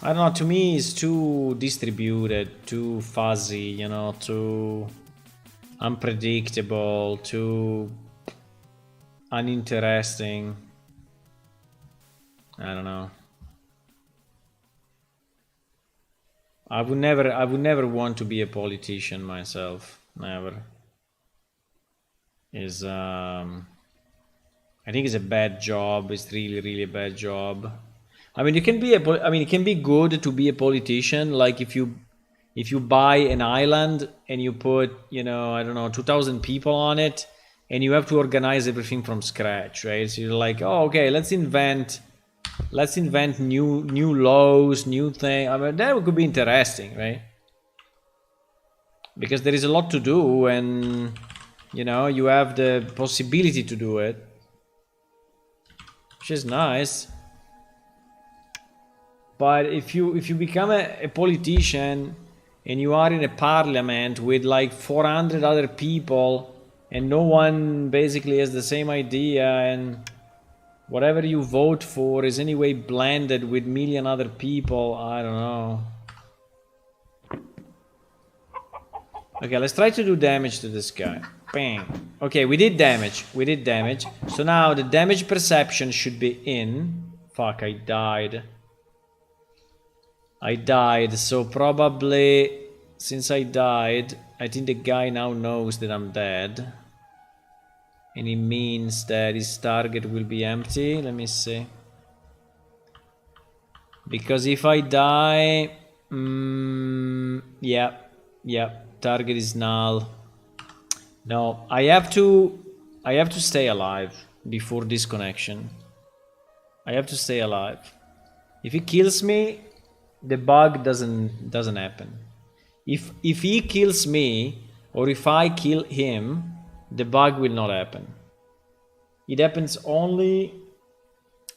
I don't know, to me it's too distributed, too fuzzy, you know, too unpredictable, too uninteresting. I don't know. I would never want to be a politician myself. Never. I think it's a bad job. It's really a bad job. I mean, it can be good to be a politician. Like if you buy an island and you put, you know, I don't know, 2,000 people on it, and you have to organize everything from scratch, right? So you're like, oh, okay, let's invent new laws, new thing. I mean, that could be interesting, right? Because there is a lot to do, and you know, you have the possibility to do it, which is nice. But if you become a politician and you are in a parliament with like 400 other people and no one basically has the same idea, and whatever you vote for is anyway blended with million other people, I don't know. Okay, let's try to do damage to this guy. Bang. Okay, we did damage. We did damage. So now the damage perception should be in. Fuck, I died. I died, so probably since I died, I think the guy now knows that I'm dead. And it means that his target will be empty. Let me see. Because if I die... yeah, target is null. No, I have to stay alive before disconnection. I have to stay alive. If he kills me, the bug doesn't happen. If he kills me or if I kill him, the bug will not happen. It happens only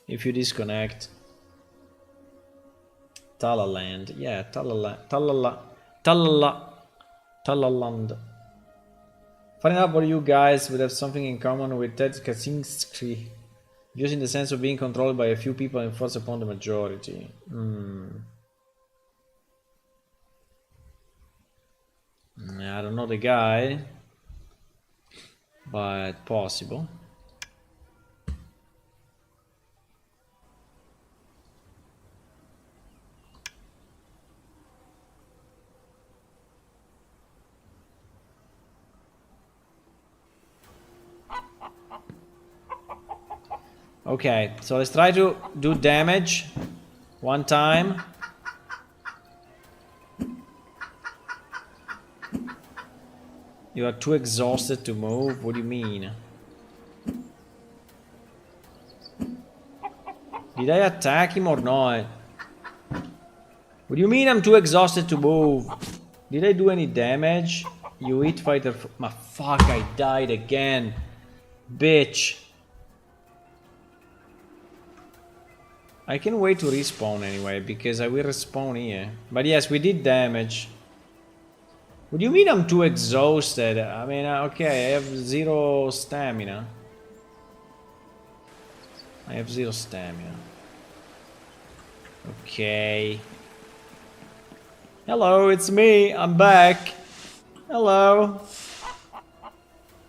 if you disconnect. Talaland, yeah, Talaland. Funny enough, what you guys would have something in common with Ted Kaczynski, just in the sense of being controlled by a few people and forced upon the majority. I don't know the guy, but possible. Okay, so let's try to do damage one time. You are too exhausted to move? What do you mean? Did I attack him or not? What do you mean I'm too exhausted to move? Did I do any damage? You hit fighter... My fuck, I died again. Bitch. I can wait to respawn anyway, because I will respawn here. But yes, we did damage. What do you mean I'm too exhausted? I mean, okay, I have 0 stamina. I have 0 stamina. Okay. Hello, it's me. I'm back. Hello.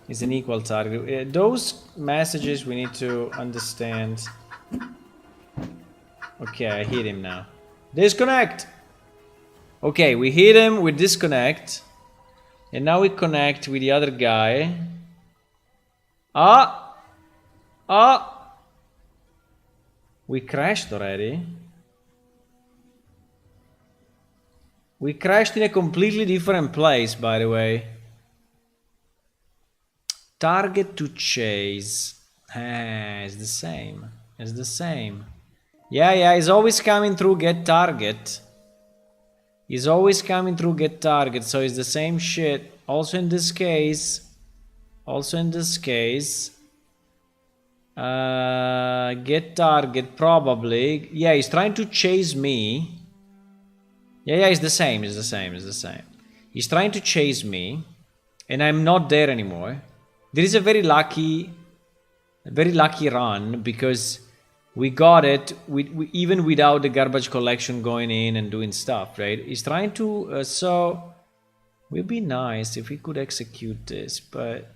It's an equal target. Those messages we need to understand. Okay, I hit him now. Disconnect! Okay, we hit him, we disconnect. And now we connect with the other guy. We crashed already. We crashed in a completely different place, by the way. Target to chase. It's the same. It's the same. Yeah, he's always coming through get target. He's always coming through get target, so it's the same shit. Also in this case. Get target, probably. Yeah, he's trying to chase me. Yeah, it's the same. He's trying to chase me. And I'm not there anymore. There is a very lucky run, because we got it even without the garbage collection going in and doing stuff, right? He's trying to... so... it would be nice if we could execute this, but...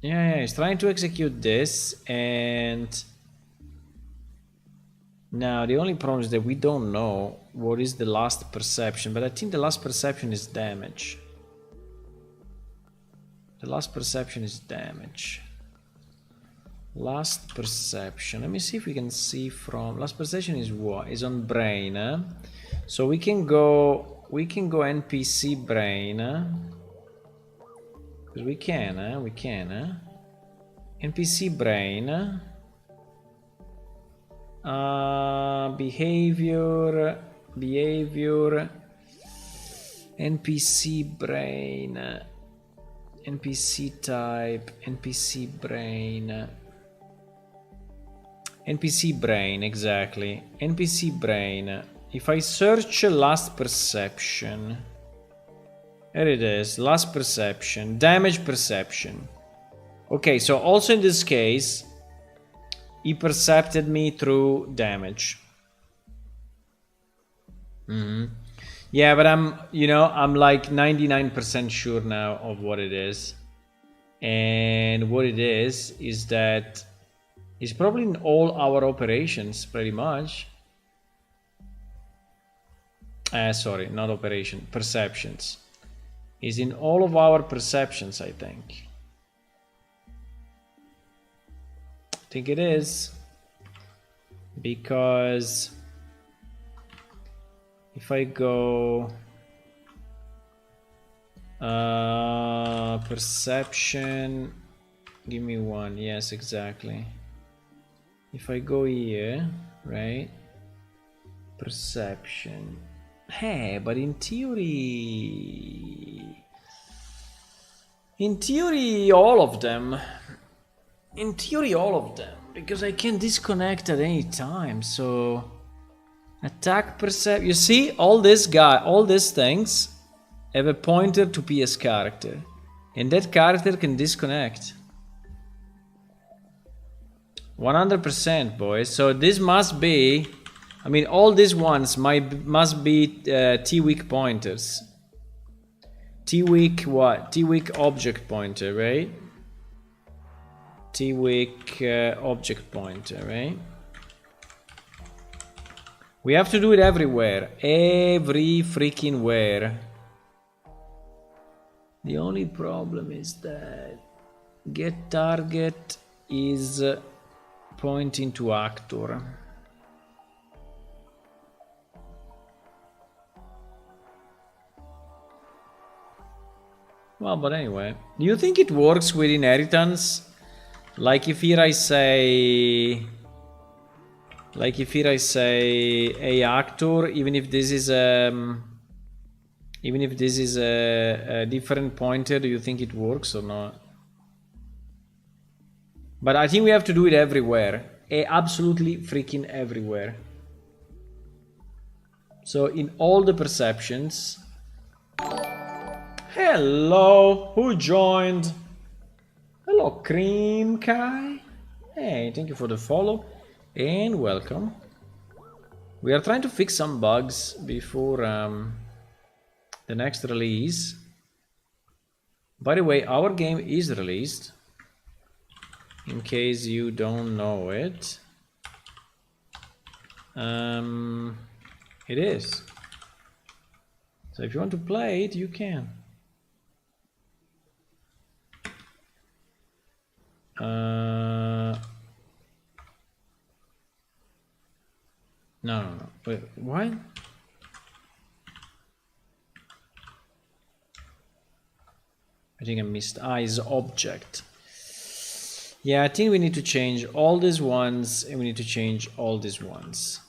Yeah, he's trying to execute this, and... now, the only problem is that we don't know what is the last perception, but I think the last perception is damage. The last perception is damage. Last perception. Let me see if we can see from... last perception is what? Is on brain, eh? So we can go NPC brain. Because we can, NPC brain. Behavior. NPC brain. NPC type. NPC brain. NPC brain, exactly. NPC brain. If I search last perception, there it is, last perception, damage perception. Okay, so also in this case, he percepted me through damage. Yeah, but I'm like 99% sure now of what it is. And what it is that it's probably in all our operations, pretty much. Sorry, not operation, perceptions. Is in all of our perceptions, I think. I think it is. Because if I go perception, give me one. Yes, exactly. If I go here, right? Perception. Hey, but in theory, all of them. In theory, all of them, because I can disconnect at any time. So attack perception. You see, all these things have a pointer to PS character, and that character can disconnect. 100%, boys. So this must be. I mean, all these ones must be T-weak pointers. T-weak what? T-weak object pointer, right? T-weak object pointer, right? We have to do it everywhere. Every freaking where. The only problem is that get target is pointing to actor. Well, but anyway, do you think it works with inheritance? Like if here I say, a actor, even if this is a different pointer, do you think it works or not? But I think we have to do it everywhere, absolutely freaking everywhere. So in all the perceptions. Hello, who joined? Hello, Cream Kai. Hey, thank you for the follow and welcome. We are trying to fix some bugs before the next release. By the way, our game is released. In case you don't know it, it is. So if you want to play it, you can. No. Wait, what? I think I missed. Is object. Yeah, I think we need to change all these ones, and we need to change all these ones.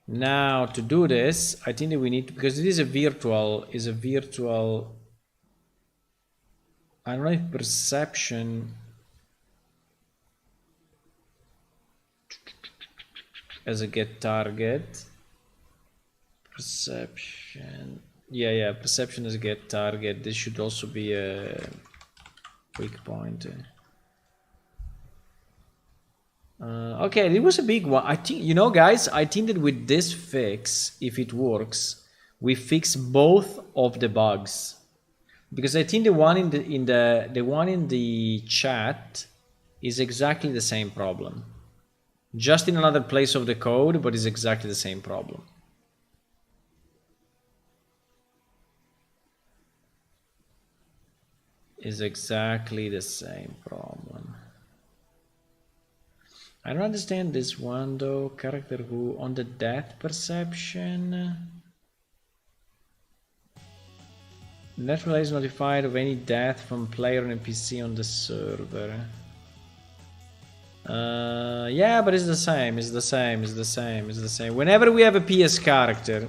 Now to do this, I think that we need to, because it is a virtual. I don't know if perception as a get target. Perception. Yeah, perception as a get target. This should also be a weak pointer. Okay, it was a big one. I think, guys, I think that with this fix, if it works, we fix both of the bugs. Because I think the one in the chat is exactly the same problem. Just in another place of the code, but it's exactly the same problem. Is exactly the same problem. I don't understand this one though. Character who on the death perception. Network is notified of any death from player on NPC on the server. Yeah, but it's the same. Whenever we have a PS character,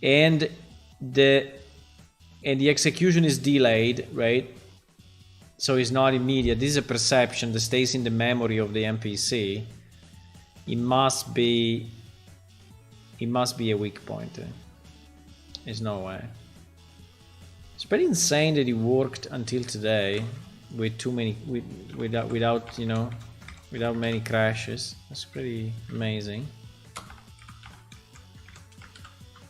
and the execution is delayed, right? So it's not immediate. This is a perception that stays in the memory of the NPC. It must be a weak pointer. There's no way. It's pretty insane that it worked until today with too many without without many crashes. That's pretty amazing.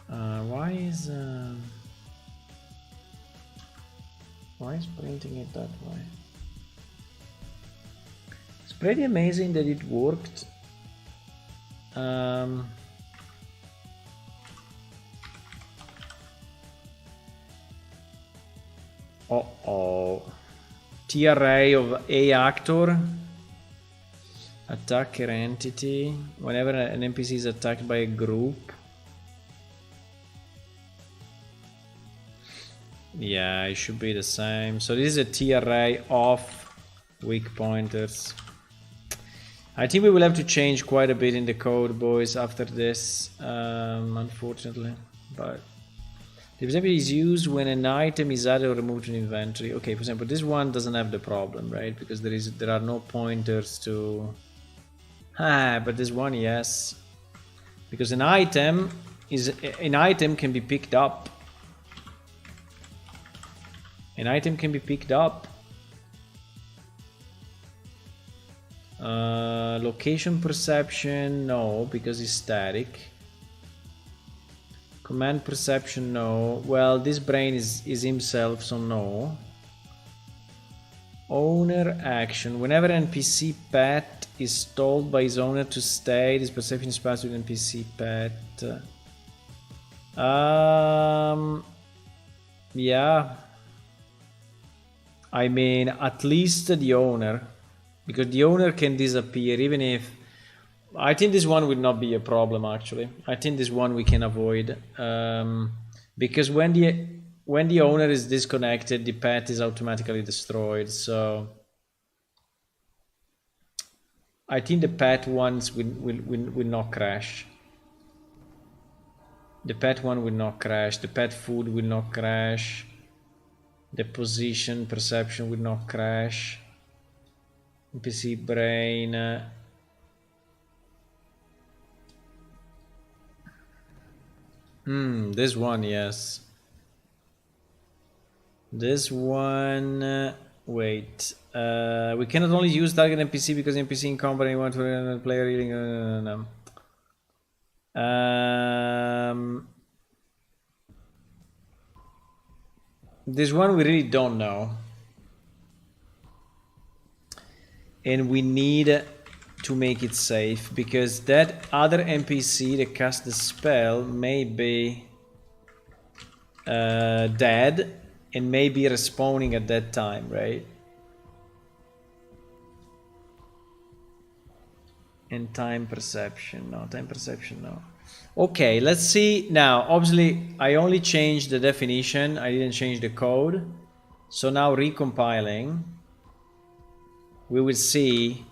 Why is printing it that way? It's pretty amazing that it worked. TRA of a actor. Attacker entity. Whenever an NPC is attacked by a group. Yeah, it should be the same. So this is a TRA off weak pointers. I think we will have to change quite a bit in the code, boys, after this, unfortunately. But the example is used when an item is added or removed from inventory. Okay, for example, this one doesn't have the problem, right? Because there are no pointers to. But this one, yes, because an item can be picked up. An item can be picked up. Location perception, no, because it's static. Command perception, no. Well, this brain is himself, so no. Owner action. Whenever an NPC pet is told by his owner to stay, this perception is passed with NPC pet. Yeah. I mean, at least the owner, because the owner can disappear even if. I think this one would not be a problem actually. I think this one we can avoid, because when the owner is disconnected, the pet is automatically destroyed. So I think the pet ones will not crash. The pet one will not crash. The pet food will not crash. The position perception will not crash. NPC brain. This one, yes. This one. Wait. We cannot only use target NPC because NPC in combat and want to player reading. No. This one we really don't know. And we need to make it safe because that other NPC that cast the spell may be dead and may be respawning at that time, right? And time perception, no. Okay, let's see now. Obviously, I only changed the definition. I didn't change the code. So now recompiling, we will see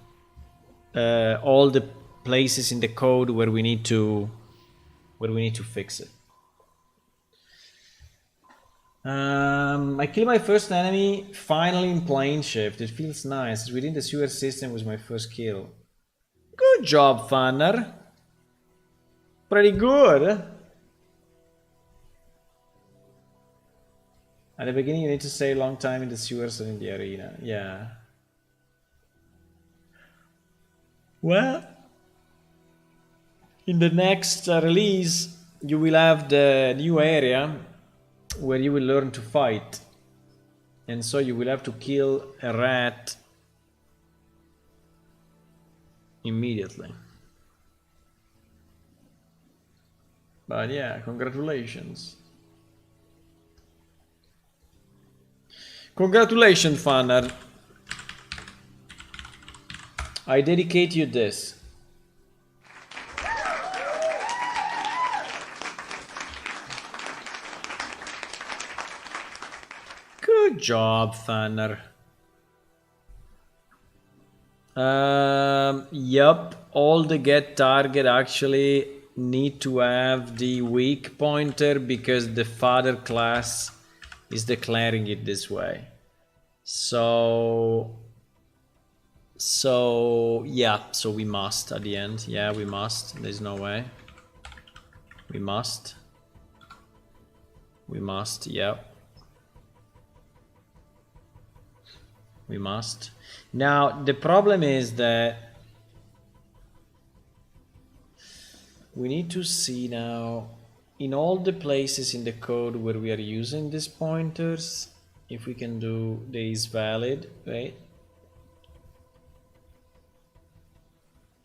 all the places in the code where we need to fix it. I killed my first enemy finally in plane shift. It feels nice. It's within the sewer system was my first kill. Good job, Fanner. Pretty good. At the beginning, you need to stay a long time in the sewers and in the arena. Yeah. Well, in the next release, you will have the new area where you will learn to fight. And so you will have to kill a rat immediately. But yeah, congratulations. Congratulations, Fanner. I dedicate you this. Good job, Fanner. Yup, all the get target actually need to have the weak pointer because the father class is declaring it this way. So yeah, so we must at the end. Yeah, we must. There's no way. We must. Yeah. We must. Now the problem is that we need to see now in all the places in the code where we are using these pointers, if we can do the is valid, right?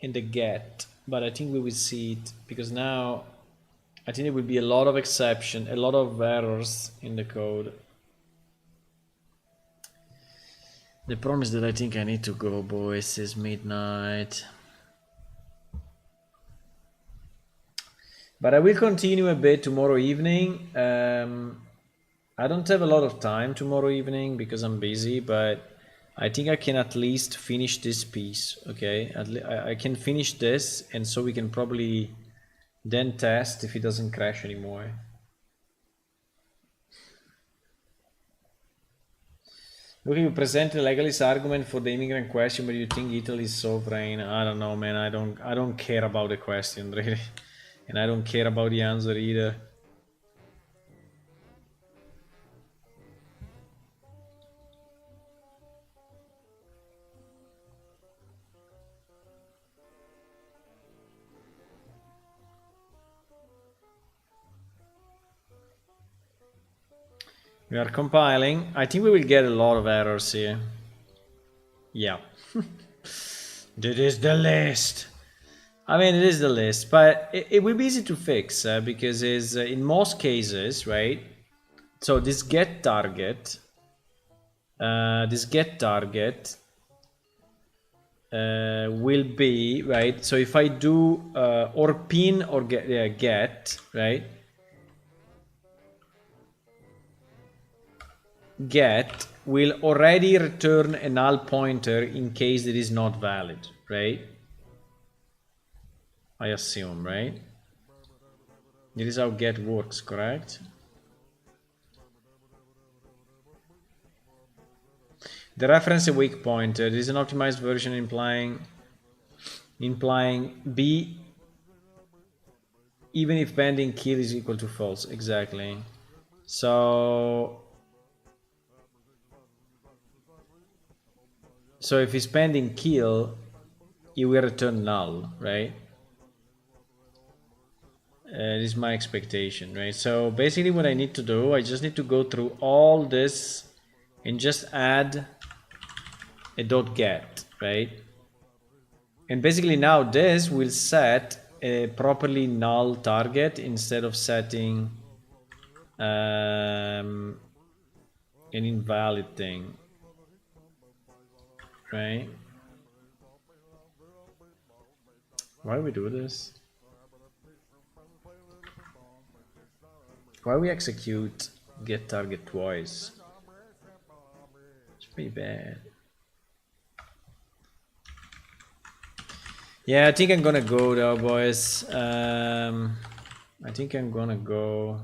In the get, but I think we will see it because now I think there will be a lot of exception, a lot of errors in the code. The problem is that I think I need to go, boys. It's midnight. But I will continue a bit tomorrow evening. I don't have a lot of time tomorrow evening because I'm busy, but I think I can at least finish this piece, okay? I can finish this, and so we can probably then test if it doesn't crash anymore. Look, you present a legalist argument for the immigrant question, but you think Italy is sovereign. I don't know, man. I don't care about the question, really. And I don't care about the answer either. We are compiling. I think we will get a lot of errors here. Yeah. That is the list. I mean, it is the list, but it will be easy to fix because it's in most cases, right? So this get target will be, right? So if I do or pin or get, right? Get will already return a null pointer in case it is not valid, right? I assume, right? This is how get works, correct? The reference a weak pointer. This is an optimized version implying B even if pending kill is equal to false. Exactly. So if it's pending kill, it will return null, right? This is my expectation, right? So basically what I need to do, I just need to go through all this and just add a dot get, right? And basically now this will set a properly null target instead of setting an invalid thing, right? Why we do this? Why we execute get target twice? It's pretty bad. Yeah, I think I'm gonna go though, boys. I think I'm gonna go.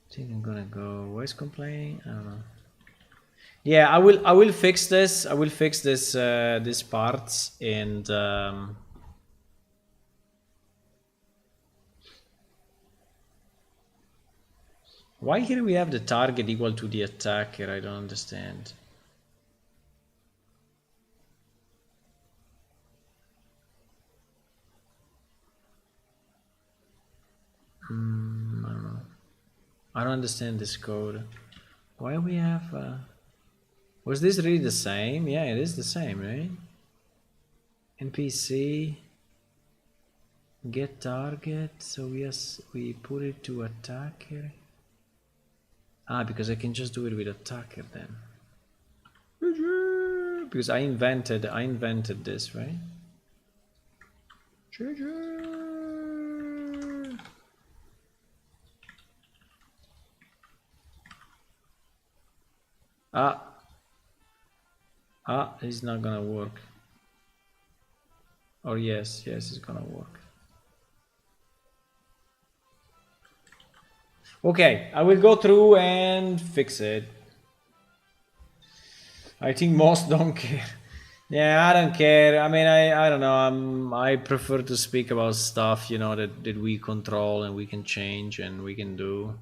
I think I'm gonna go. Why is complaining? I don't know. Yeah, I will fix this. I will fix this these parts and why here we have the target equal to the attacker? I don't understand. I don't know. I don't understand this code. Why we have was this really the same? Yeah, it is the same, right? NPC get target, so yes, we put it to attacker. Ah, because I can just do it with attacker then. Because I invented this, right? It's not gonna work. Or yes, it's gonna work. Okay, I will go through and fix it. I think most don't care. Yeah, I don't care. I mean, I don't know. I prefer to speak about stuff, you know, that we control and we can change and we can do,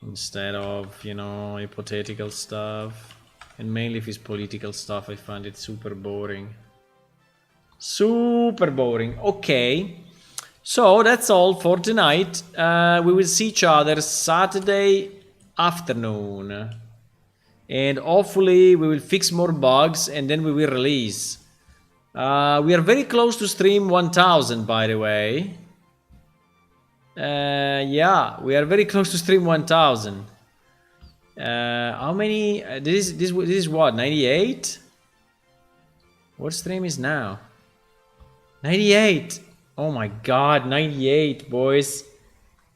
instead of, you know, hypothetical stuff. And mainly if it's political stuff, I find it super boring. Super boring. Okay. So that's all for tonight. We will see each other Saturday afternoon. And hopefully we will fix more bugs and then we will release. We are very close to stream 1000, by the way. Yeah, we are very close to stream 1000. How many? This is what, 98? What stream is now? 98. Oh my god, 98, boys.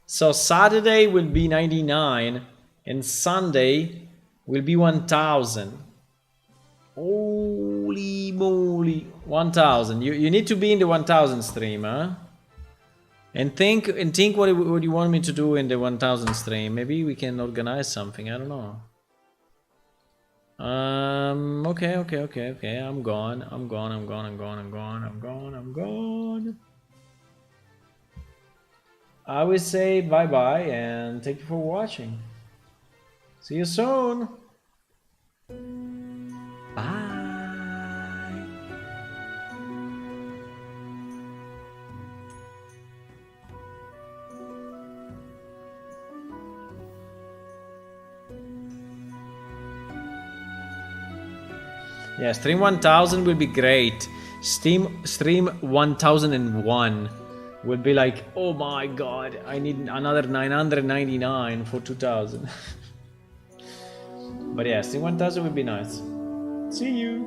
So Saturday will be 99 and Sunday will be 1000. Holy moly, 1000. You need to be in the 1000 stream, huh? And think what you want me to do in the 1000 stream. Maybe we can organize something. I don't know. Okay. I'm gone. I will say bye and thank you for watching. See you soon. Bye. Yeah, stream 1000 will be great. Stream 1001 will be like, oh my god, I need another 999 for 2000. But yeah, stream 1000 will be nice. See you.